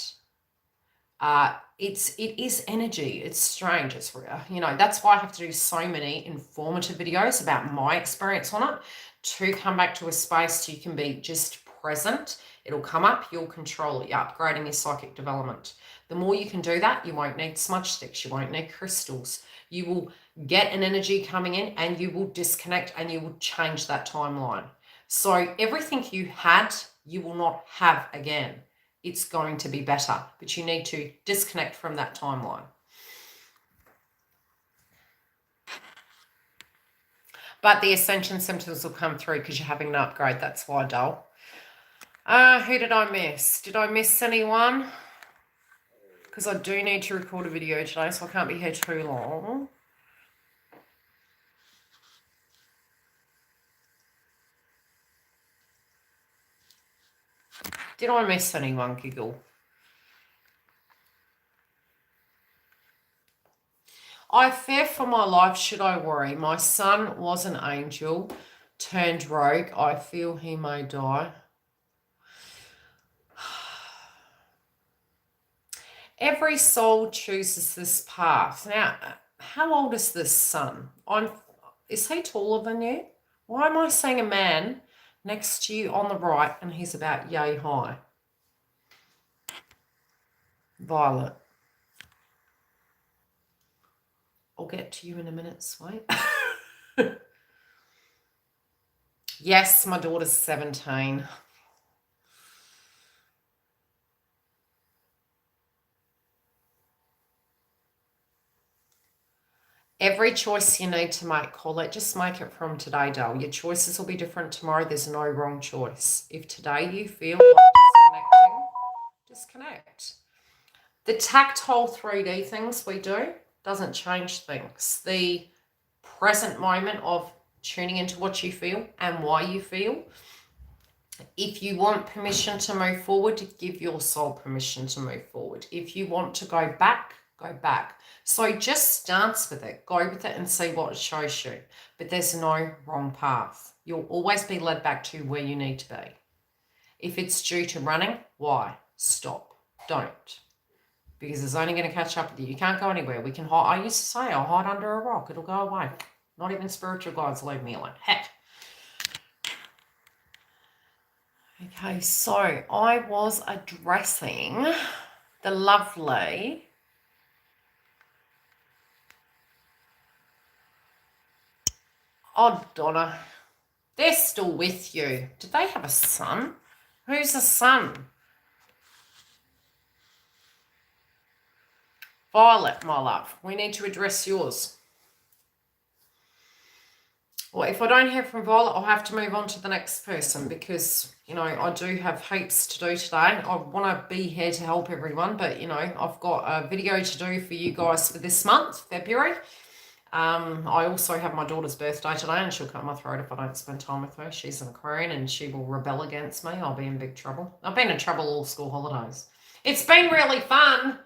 It is energy. It's strange. It's, that's why I have to do so many informative videos about my experience on it, to come back to a space so you can be just present. It'll come up, you'll control it. You're upgrading your psychic development. The more you can do that, you won't need smudge sticks, you won't need crystals. You will get an energy coming in and you will disconnect and you will change that timeline. So everything you had, you will not have again. It's going to be better, but you need to disconnect from that timeline. But the ascension symptoms will come through because you're having an upgrade. That's why, doll. Who did I miss? Did I miss anyone? Because I do need to record a video today, so I can't be here too long. Did I miss anyone, Giggle? I fear for my life, should I worry? My son was an angel, turned rogue. I feel he may die. Every soul chooses this path. Now, how old is this son? Is he taller than you? Why am I seeing a man next to you on the right and he's about yay high? Violet. I'll get to you in a minute, sweet. Yes, my daughter's 17. Every choice you need to make, Colette, just make it from today, Dale. Your choices will be different tomorrow. There's no wrong choice. If today you feel like disconnect. The tactile 3D things we do doesn't change things. The present moment of tuning into what you feel and why you feel. If you want permission to move forward, give your soul permission to move forward. If you want to go back, go back. So just dance with it, go with it and see what it shows you. But there's no wrong path. You'll always be led back to where you need to be. If it's due to running, why? Stop. Don't. Because it's only going to catch up with you. You can't go anywhere. We can hide. I used to say, I'll hide under a rock. It'll go away. Not even spiritual guides leave me alone. Heck. Okay, so I was addressing the lovely Donna. They're still with you. Did they have a son? Who's a son? Violet, my love. We need to address yours. Well, if I don't hear from Violet, I'll have to move on to the next person because, you know, I do have heaps to do today. I want to be here to help everyone, but, you know, I've got a video to do for you guys for this month, February. I also have my daughter's birthday today and she'll cut my throat if I don't spend time with her. She's an Aquarian and she will rebel against me. I'll be in big trouble. I've been in trouble all school holidays. It's been really fun.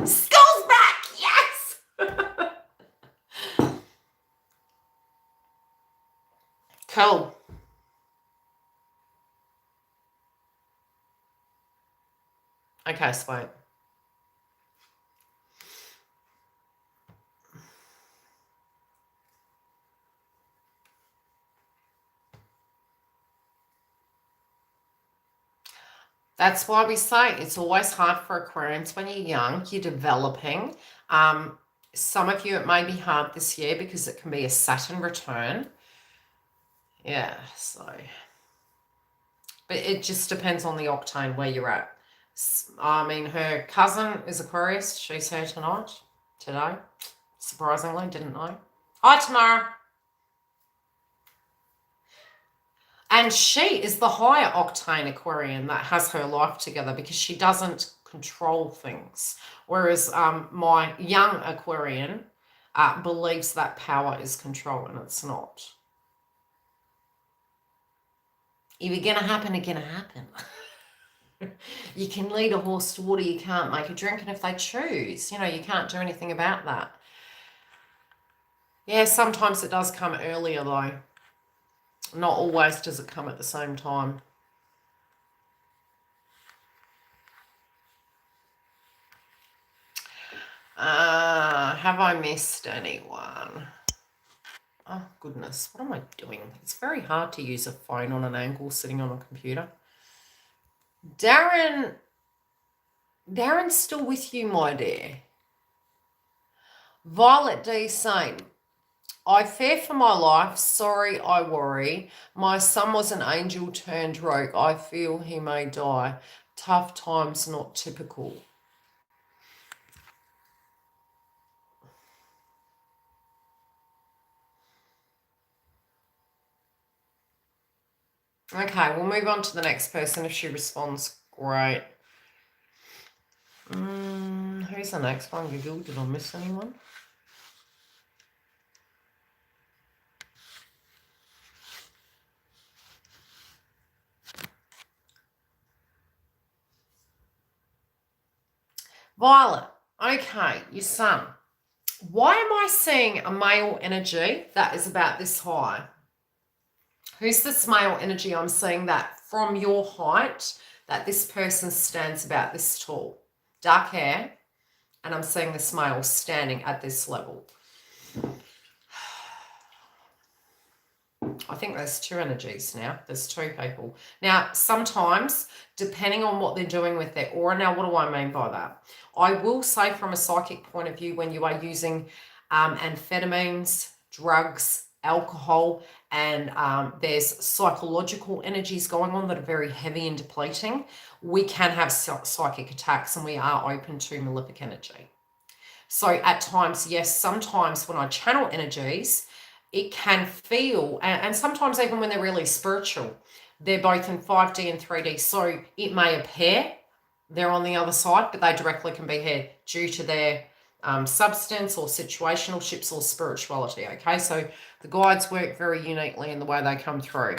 School's back, yes! Cool. Okay, sweet. That's why we say it's always hard for Aquarians when you're young, you're developing. Some of you, it may be hard this year because it can be a Saturn return. Yeah, so. But it just depends on the octane where you're at. I mean, her cousin is Aquarius. She's here today. Surprisingly, didn't know. Hi, Tamara. And she is the higher octane Aquarian that has her life together because she doesn't control things. Whereas my young Aquarian believes that power is control and it's not. If it's going to happen, it's going to happen. You can lead a horse to water, you can't make a drink, and if they choose, you know, you can't do anything about that. Yeah, sometimes it does come earlier though. Not always does it come at the same time. Have I missed anyone? Oh, goodness. What am I doing? It's very hard to use a phone on an angle sitting on a computer. Darren's still with you, my dear. Violet D saying, I fear for my life. Sorry, I worry. My son was an angel turned rogue. I feel he may die. Tough times, not typical. Okay, we'll move on to the next person. If she responds, great. Who's the next one? Google, did I miss anyone? Violet, okay, your son. Why am I seeing a male energy that is about this high? Who's this male energy? I'm seeing that from your height, that this person stands about this tall. Dark hair, and I'm seeing this male standing at this level. I think there's two energies now. There's two people. Now, sometimes, depending on what they're doing with their aura, now what do I mean by that? I will say from a psychic point of view, when you are using amphetamines, drugs, alcohol, and there's psychological energies going on that are very heavy and depleting, we can have psychic attacks, and we are open to malefic energy. So at times, yes, sometimes when I channel energies, it can feel, and sometimes even when they're really spiritual, they're both in 5D and 3D. So it may appear they're on the other side, but they directly can be here due to their substance or situational ships or spirituality. Okay, so the guides work very uniquely in the way they come through.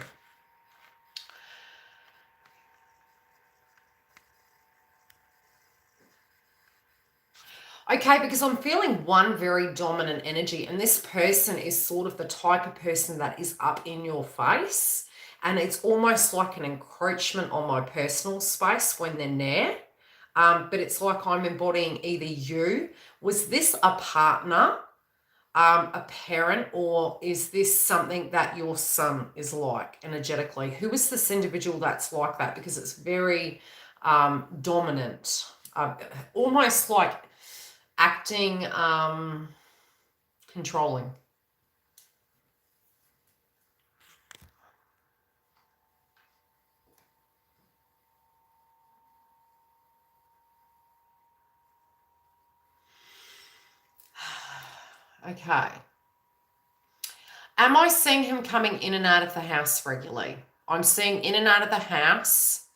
Okay, because I'm feeling one very dominant energy, and this person is sort of the type of person that is up in your face, and it's almost like an encroachment on my personal space when they're near. But it's like I'm embodying either you. Was this a partner, a parent, or is this something that your son is like energetically? Who is this individual that's like that? Because it's very dominant, almost like acting controlling. Okay. Am I seeing him coming in and out of the house regularly? I'm seeing in and out of the house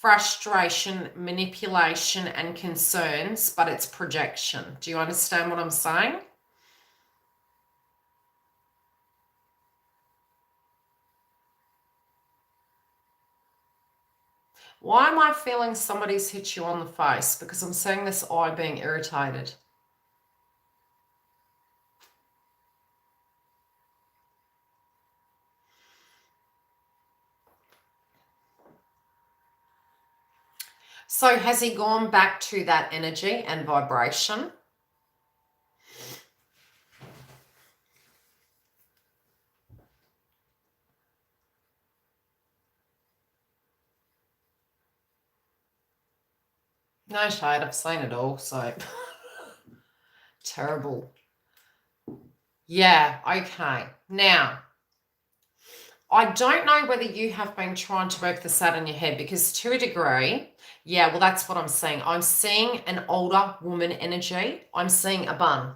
frustration, manipulation, and concerns, but it's projection. Do you understand what I'm saying? Why am I feeling somebody's hit you on the face? Because I'm seeing this eye being irritated. So has he gone back to that energy and vibration? No shade, I've seen it all, so terrible. Yeah, okay. Now, I don't know whether you have been trying to work this out in your head, because to a degree, yeah, well, that's what I'm seeing. I'm seeing an older woman energy. I'm seeing a bun.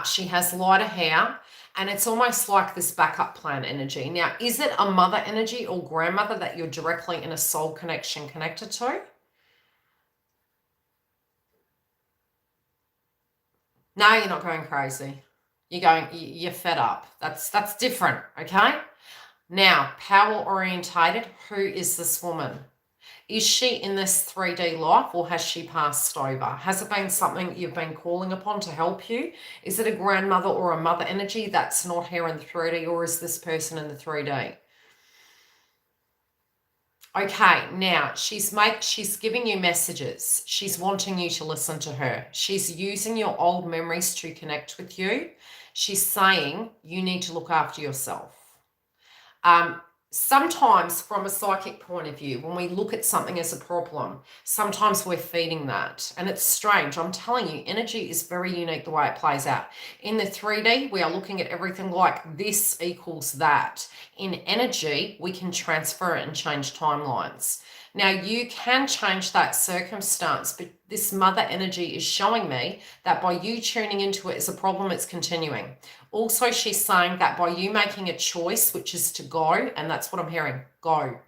She has lighter hair, and it's almost like this backup plan energy. Now, is it a mother energy or grandmother that you're directly in a soul connection connected to? No, you're not going crazy. You're fed up. That's different, okay? Now, power orientated, who is this woman? Is she in this 3D life, or has she passed over? Has it been something you've been calling upon to help you? Is it a grandmother or a mother energy that's not here in the 3D, or is this person in the 3D? Okay, now she's giving you messages. She's wanting you to listen to her. She's using your old memories to connect with you. She's saying you need to look after yourself. sometimes from a psychic point of view, when we look at something as a problem, sometimes we're feeding that. And it's strange. I'm telling you, energy is very unique the way it plays out. In the 3D, we are looking at everything like this equals that. In energy, we can transfer it and change timelines. Now, you can change that circumstance, but this mother energy is showing me that by you tuning into it as a problem, it's continuing. Also, she's saying that by you making a choice, which is to go, and that's what I'm hearing, go.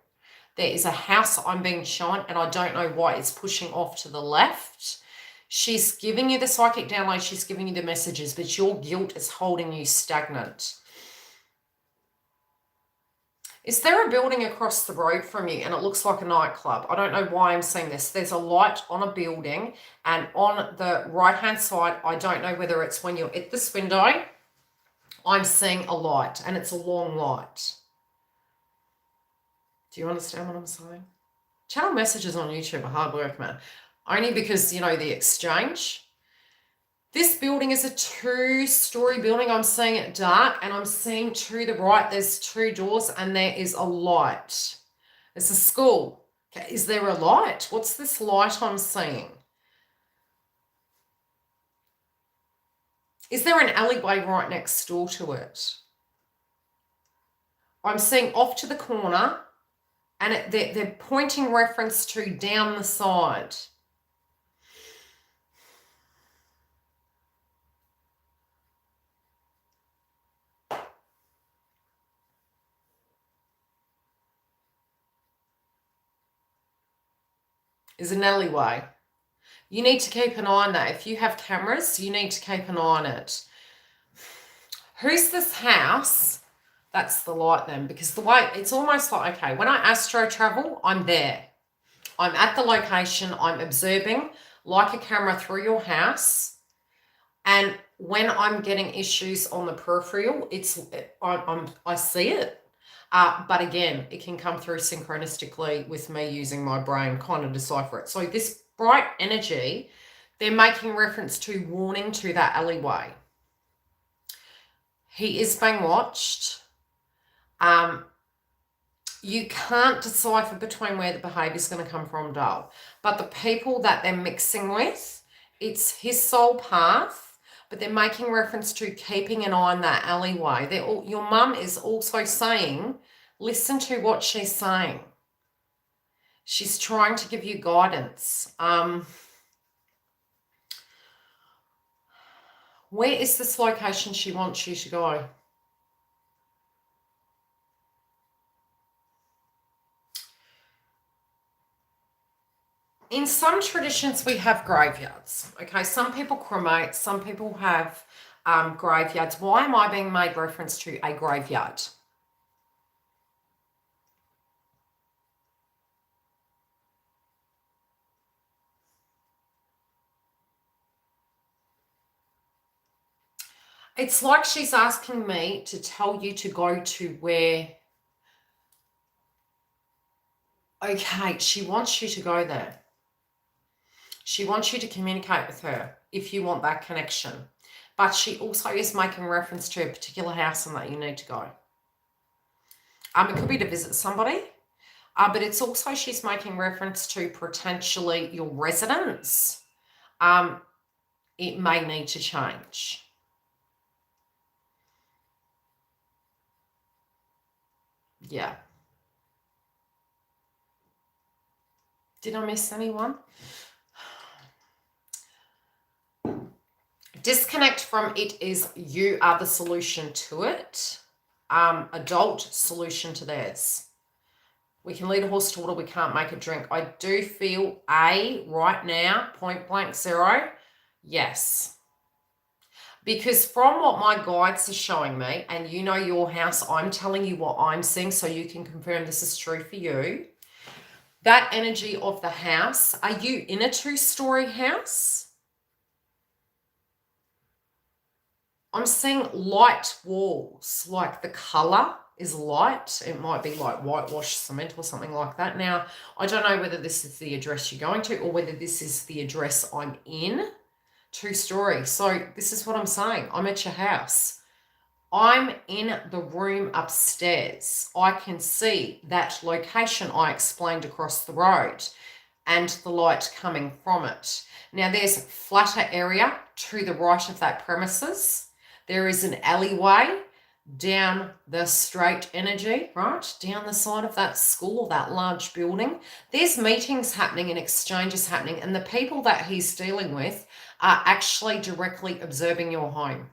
There is a house I'm being shown, and I don't know why it's pushing off to the left. She's giving you the psychic download, she's giving you the messages, but your guilt is holding you stagnant. Is there a building across the road from you and it looks like a nightclub? I don't know why I'm saying this. There's a light on a building, and on the right-hand side, I don't know whether it's when you're at this window, I'm seeing a light, and it's a long light. Do you understand what I'm saying? Channel messages on YouTube are hard work, man. Only because, you know, the exchange. This building is a 2-story building. I'm seeing it dark, and I'm seeing to the right, there's 2 doors, and there is a light. It's a school. Okay, is there a light? What's this light I'm seeing? Is there an alleyway right next door to it? I'm seeing off to the corner, and they're pointing reference to down the side. Is an alleyway. You need to keep an eye on that. If you have cameras, you need to keep an eye on it. Who's this house? That's the light then, because the way it's almost like, okay, when I astro travel, I'm there. I'm at the location, I'm observing like a camera through your house. And when I'm getting issues on the peripheral, I see it. But again, it can come through synchronistically with me using my brain, kind of decipher it. So this bright energy, they're making reference to warning to that alleyway. He is being watched. You can't decipher between where the behavior is going to come from, Dale. But the people that they're mixing with, it's his soul path, but they're making reference to keeping an eye on that alleyway. Your mum is also saying, listen to what she's saying. She's trying to give you guidance. Where is this location she wants you to go? In some traditions, we have graveyards. Okay, some people cremate, some people have graveyards. Why am I being made reference to a graveyard? It's like she's asking me to tell you to go to where... Okay, she wants you to go there. She wants you to communicate with her if you want that connection. But she also is making reference to a particular house and that you need to go. It could be to visit somebody. But it's also she's making reference to potentially your residence. It may need to change. Yeah. Did I miss anyone? Disconnect from it is you are the solution to it. Adult solution to theirs. We can lead a horse to water, we can't make it drink. I do feel right now, point blank 0, yes. Because from what my guides are showing me, and you know your house, I'm telling you what I'm seeing so you can confirm this is true for you. That energy of the house, are you in a 2-story house? I'm seeing light walls, like the color is light. It might be like whitewash cement or something like that. Now, I don't know whether this is the address you're going to or whether this is the address I'm in. 2-story. So this is what I'm saying. I'm at your house. I'm in the room upstairs. I can see that location I explained across the road and the light coming from it. Now there's flatter area to the right of that premises. There is an alleyway down the straight energy, right? Down the side of that school or that large building. There's meetings happening and exchanges happening, and the people that he's dealing with are actually directly observing your home.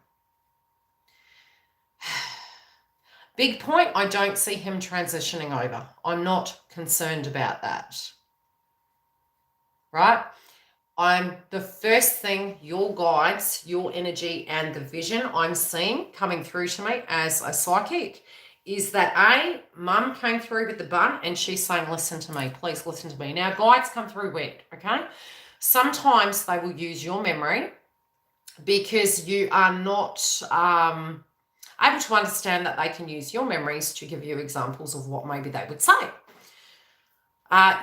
Big point, I don't see him transitioning over. I'm not concerned about that. Right? I'm the first thing, your guides, your energy, and the vision I'm seeing coming through to me as a psychic is that mum came through with the bun and she's saying, listen to me, please listen to me. Now, guides come through wet, okay? Sometimes they will use your memory because you are not able to understand that they can use your memories to give you examples of what maybe they would say.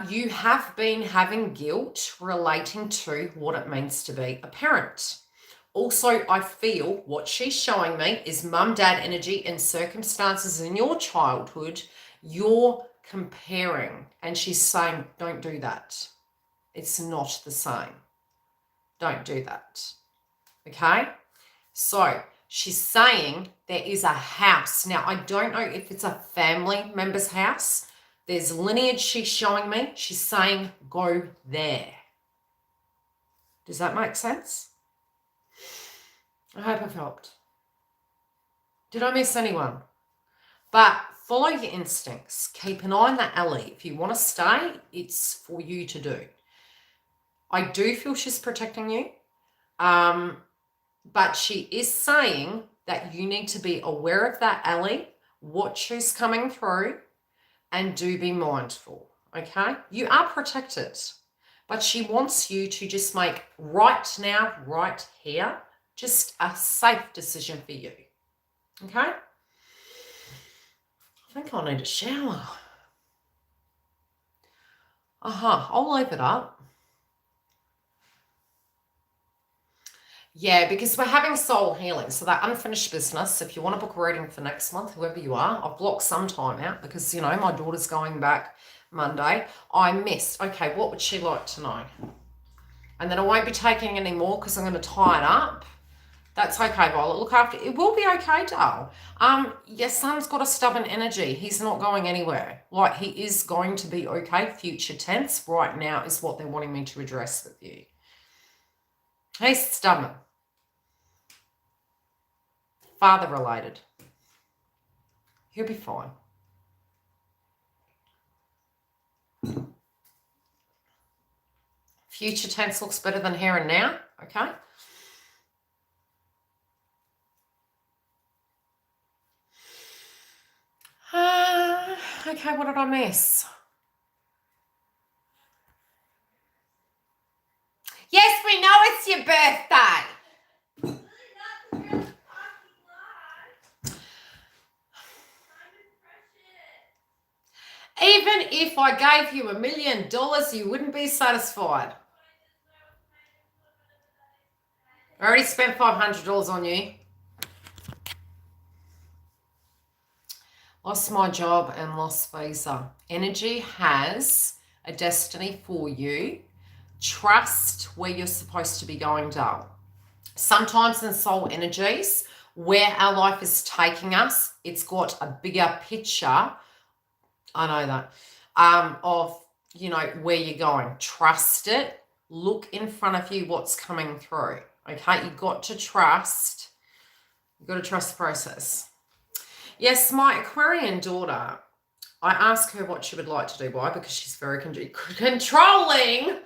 You have been having guilt relating to what it means to be a parent. Also, I feel what she's showing me is mum, dad energy and circumstances in your childhood. You're comparing, and she's saying, don't do that. It's not the same. Don't do that. Okay? So she's saying there is a house. Now, I don't know if it's a family member's house. There's lineage she's showing me. She's saying, go there. Does that make sense? I hope I've helped. Did I miss anyone? But follow your instincts. Keep an eye on that alley. If you want to stay, it's for you to do. I do feel she's protecting you. But she is saying that you need to be aware of that alley, watch who's coming through, and do be mindful, okay? You are protected, but she wants you to just make right now, right here, just a safe decision for you, okay? I think I'll need a shower. I'll leave it up. Yeah, because we're having soul healing, so that unfinished business, if you want to book a reading for next month, whoever you are, I've blocked some time out because, you know, my daughter's going back Monday. I missed. Okay, what would she like to know? And then I won't be taking any more because I'm going to tie it up. That's okay, Violet. Look after it. Will be okay, doll. Your son's got a stubborn energy. He's not going anywhere. Like, he is going to be okay. Future tense right now is what they're wanting me to address with you. He's stubborn. Father related. He'll be fine. Future tense looks better than here and now, okay? Okay, what did I miss? Yes, we know it's your birthday. Even if I gave you $1 million, you wouldn't be satisfied. I already spent $500 on you. Lost my job and lost visa. Energy has a destiny for you. Trust where you're supposed to be going, doll. Sometimes in soul energies, where our life is taking us, it's got a bigger picture. I know that. Of, you know, where you're going. Trust it. Look in front of you what's coming through. Okay, you've got to trust. You've got to trust the process. Yes, my Aquarian daughter, I asked her what she would like to do. Why? Because she's very controlling.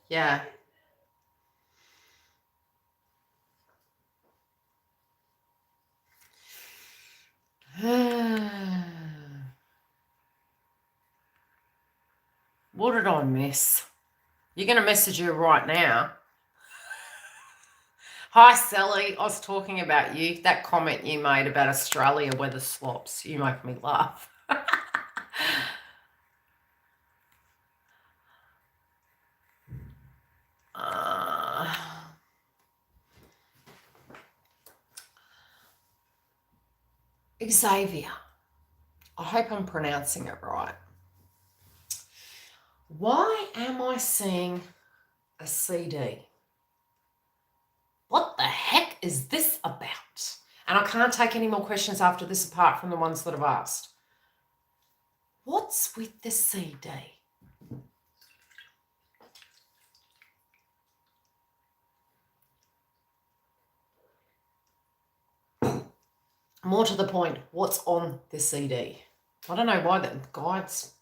Yeah. What did I miss? You're going to message her right now. Hi, Sally. I was talking about you. That comment you made about Australia weather swaps. You make me laugh. Xavier. I hope I'm pronouncing it right. Why am I seeing a CD? What the heck is this about? And I can't take any more questions after this apart from the ones that I've asked. What's with the CD? More to the point, what's on the CD? I don't know why the guides.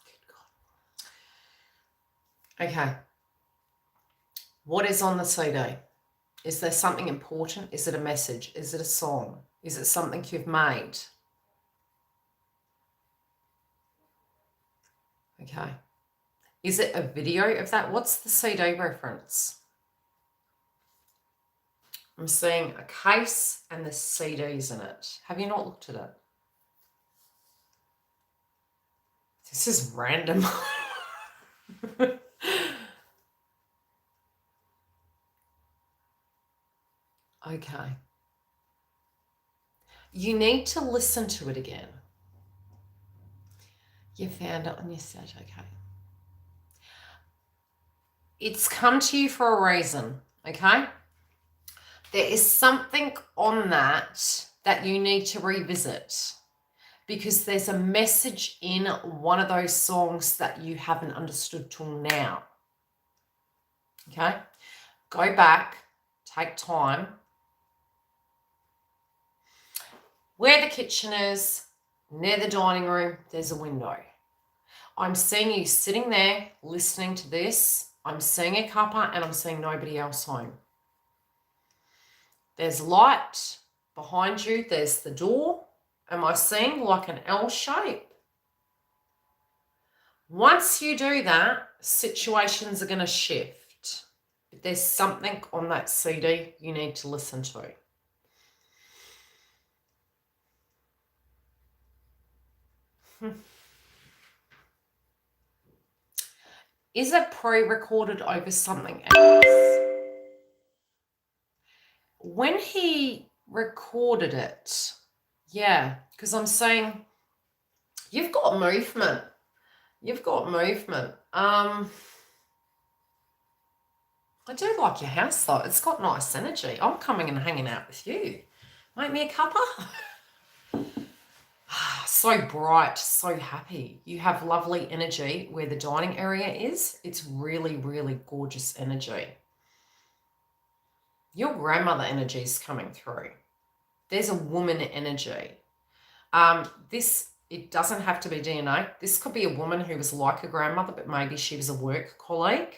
Okay. What is on the CD? Is there something important? Is it a message? Is it a song? Is it something you've made? Okay. Is it a video of that? What's the CD reference? I'm seeing a case and the CDs in it. Have you not looked at it? This is random. Okay. You need to listen to it again. You found it on your stage, okay. It's come to you for a reason, okay? There is something on that you need to revisit because there's a message in one of those songs that you haven't understood till now, okay? Go back, take time. Where the kitchen is, near the dining room, there's a window. I'm seeing you sitting there listening to this. I'm seeing a cuppa and I'm seeing nobody else home. There's light behind you. There's the door. Am I seeing like an L shape? Once you do that, situations are going to shift. But there's something on that CD you need to listen to. Is it pre-recorded over something else? When he recorded it, yeah, because I'm saying you've got movement. You've got movement. I do like your house though. It's got nice energy. I'm coming and hanging out with you. Make me a cuppa. So bright, so happy. You have lovely energy where the dining area is. It's really, really gorgeous energy. Your grandmother energy is coming through. There's a woman energy. It doesn't have to be DNA. This could be a woman who was like a grandmother, but maybe she was a work colleague.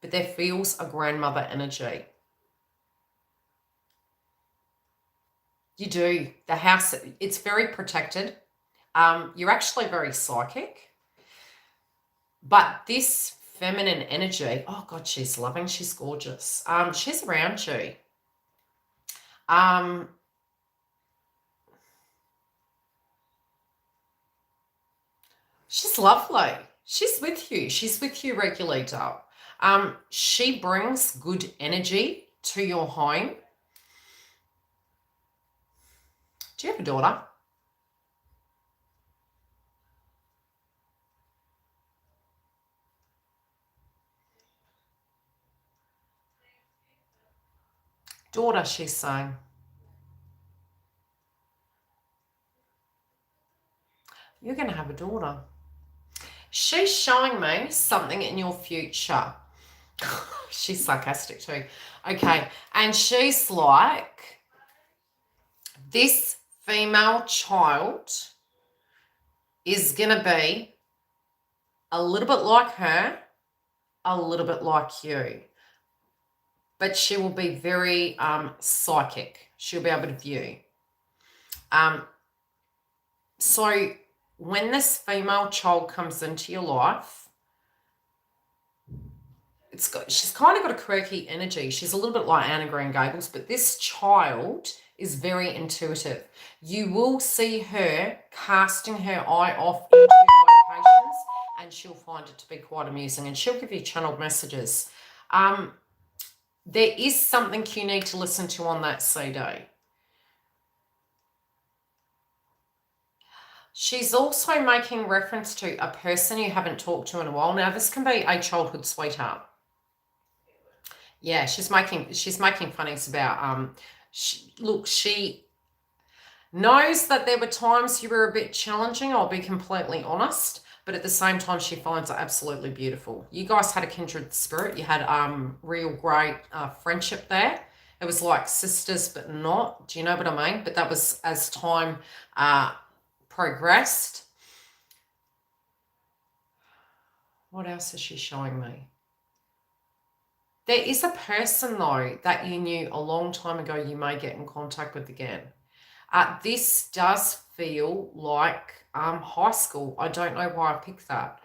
But there feels a grandmother energy. You do. The house, it's very protected. You're actually very psychic. But this feminine energy, oh God, she's loving, she's gorgeous. She's around you. She's lovely. She's with you. She's with you regularly, doll. She brings good energy to your home. Do you have a daughter? Daughter, she's saying. You're going to have a daughter. She's showing me something in your future. She's sarcastic too. Okay. And she's like, this female child is going to be a little bit like her, a little bit like you. But she will be very psychic. She'll be able to view. So when this female child comes into your life, she's kind of got a quirky energy. She's a little bit like Anna Green Gables, but this child is very intuitive. You will see her casting her eye off into locations, and she'll find it to be quite amusing, and she'll give you channeled messages. There is something you need to listen to on that CD. She's also making reference to a person you haven't talked to in a while. Now, this can be a childhood sweetheart. Yeah, she's making funnies about look, she knows that there were times you were a bit challenging, I'll be completely honest, but at the same time she finds it absolutely beautiful. You guys had a kindred spirit. You had real great friendship there. It was like sisters but not. Do you know what I mean? But that was as time progressed. What else is she showing me? There is a person, though, that you knew a long time ago you may get in contact with again. This does feel like high school. I don't know why I picked that.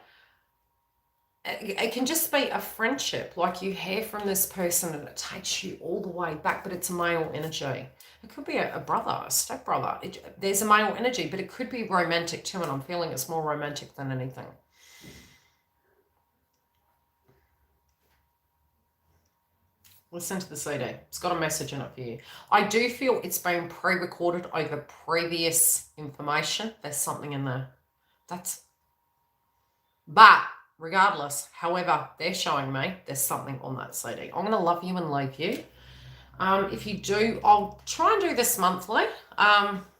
It can just be a friendship, like you hear from this person and it takes you all the way back, but it's a male energy. It could be a brother, a stepbrother. There's a male energy, but it could be romantic too, and I'm feeling it's more romantic than anything. Listen to the CD. It's got a message in it for you. I do feel it's been pre-recorded over previous information. There's something in there. But regardless, however, they're showing me there's something on that CD. I'm going to love you and leave you. If you do, I'll try and do this monthly,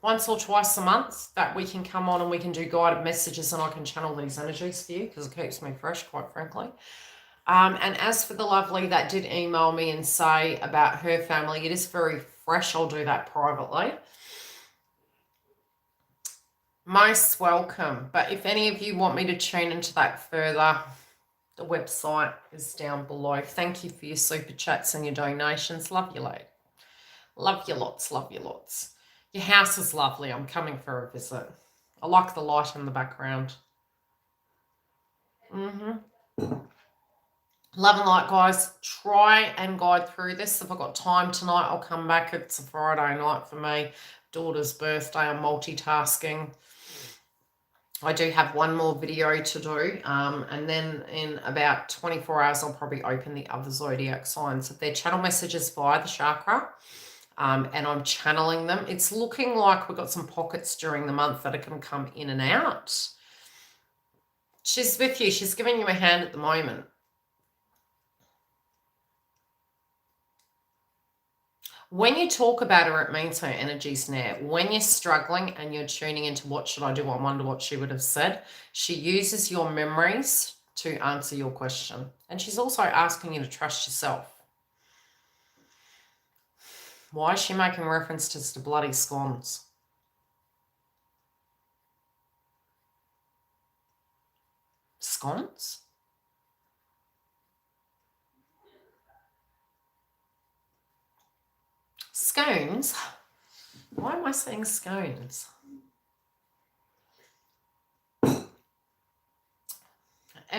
once or twice a month, that we can come on and we can do guided messages and I can channel these energies for you because it keeps me fresh, quite frankly. And as for the lovely that did email me and say about her family, it is very fresh. I'll do that privately. Most welcome. But if any of you want me to tune into that further, the website is down below. Thank you for your super chats and your donations. Love you, lad. Love you lots. Love you lots. Your house is lovely. I'm coming for a visit. I like the light in the background. Love and light, guys. Try and guide through this. If I've got time tonight, I'll come back. It's a Friday night for me. Daughter's birthday. I'm multitasking. I do have one more video to do. And then in about 24 hours, I'll probably open the other zodiac signs. If they're channel messages via the chakra, and I'm channeling them, it's looking like we've got some pockets during the month that are going to come in and out. She's with you. She's giving you a hand at the moment. When you talk about her, it means her energy's now. When you're struggling and you're tuning into what should I do, I wonder what she would have said. She uses your memories to answer your question. And she's also asking you to trust yourself. Why is she making references to bloody scones? Scones? Scones? Why am I saying scones? Ever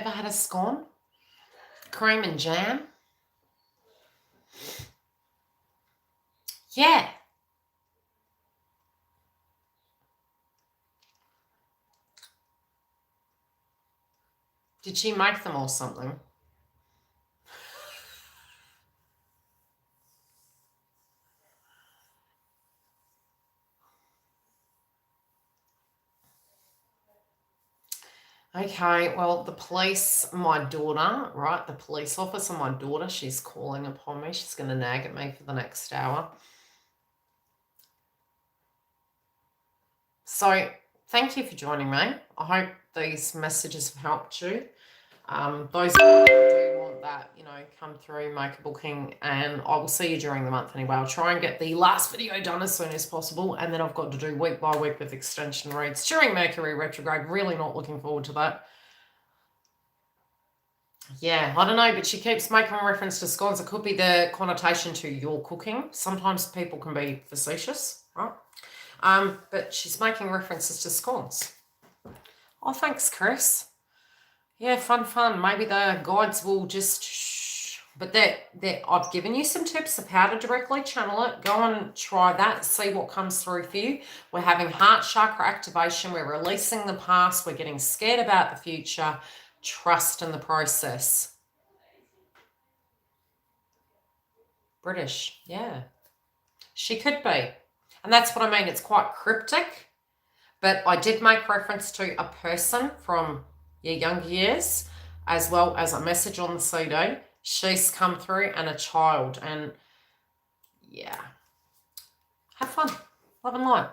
had a scone? Cream and jam? Yeah. Did she make them or something? Okay, well, the police, my daughter, right, the police officer, my daughter, she's calling upon me. She's going to nag at me for the next hour. So, thank you for joining me. I hope these messages have helped you. Those who do want that, come through, make a booking, and I will see you during the month anyway. I'll try and get the last video done as soon as possible, and then I've got to do week by week with extension reads during Mercury retrograde. Really not looking forward to that. Yeah, I don't know, but she keeps making reference to scones. It could be the connotation to your cooking. Sometimes people can be facetious, right? But she's making references to scones. Oh, thanks, Chris. Yeah, fun. Maybe the guides will just shh. But I've given you some tips of how to directly channel it. Go and try that. See what comes through for you. We're having heart chakra activation. We're releasing the past. We're getting scared about the future. Trust in the process. British, yeah. She could be. And that's what I mean. It's quite cryptic. But I did make reference to a person from your younger years, as well as a message on the CD. She's come through, and a child. And yeah, have fun. Love and light.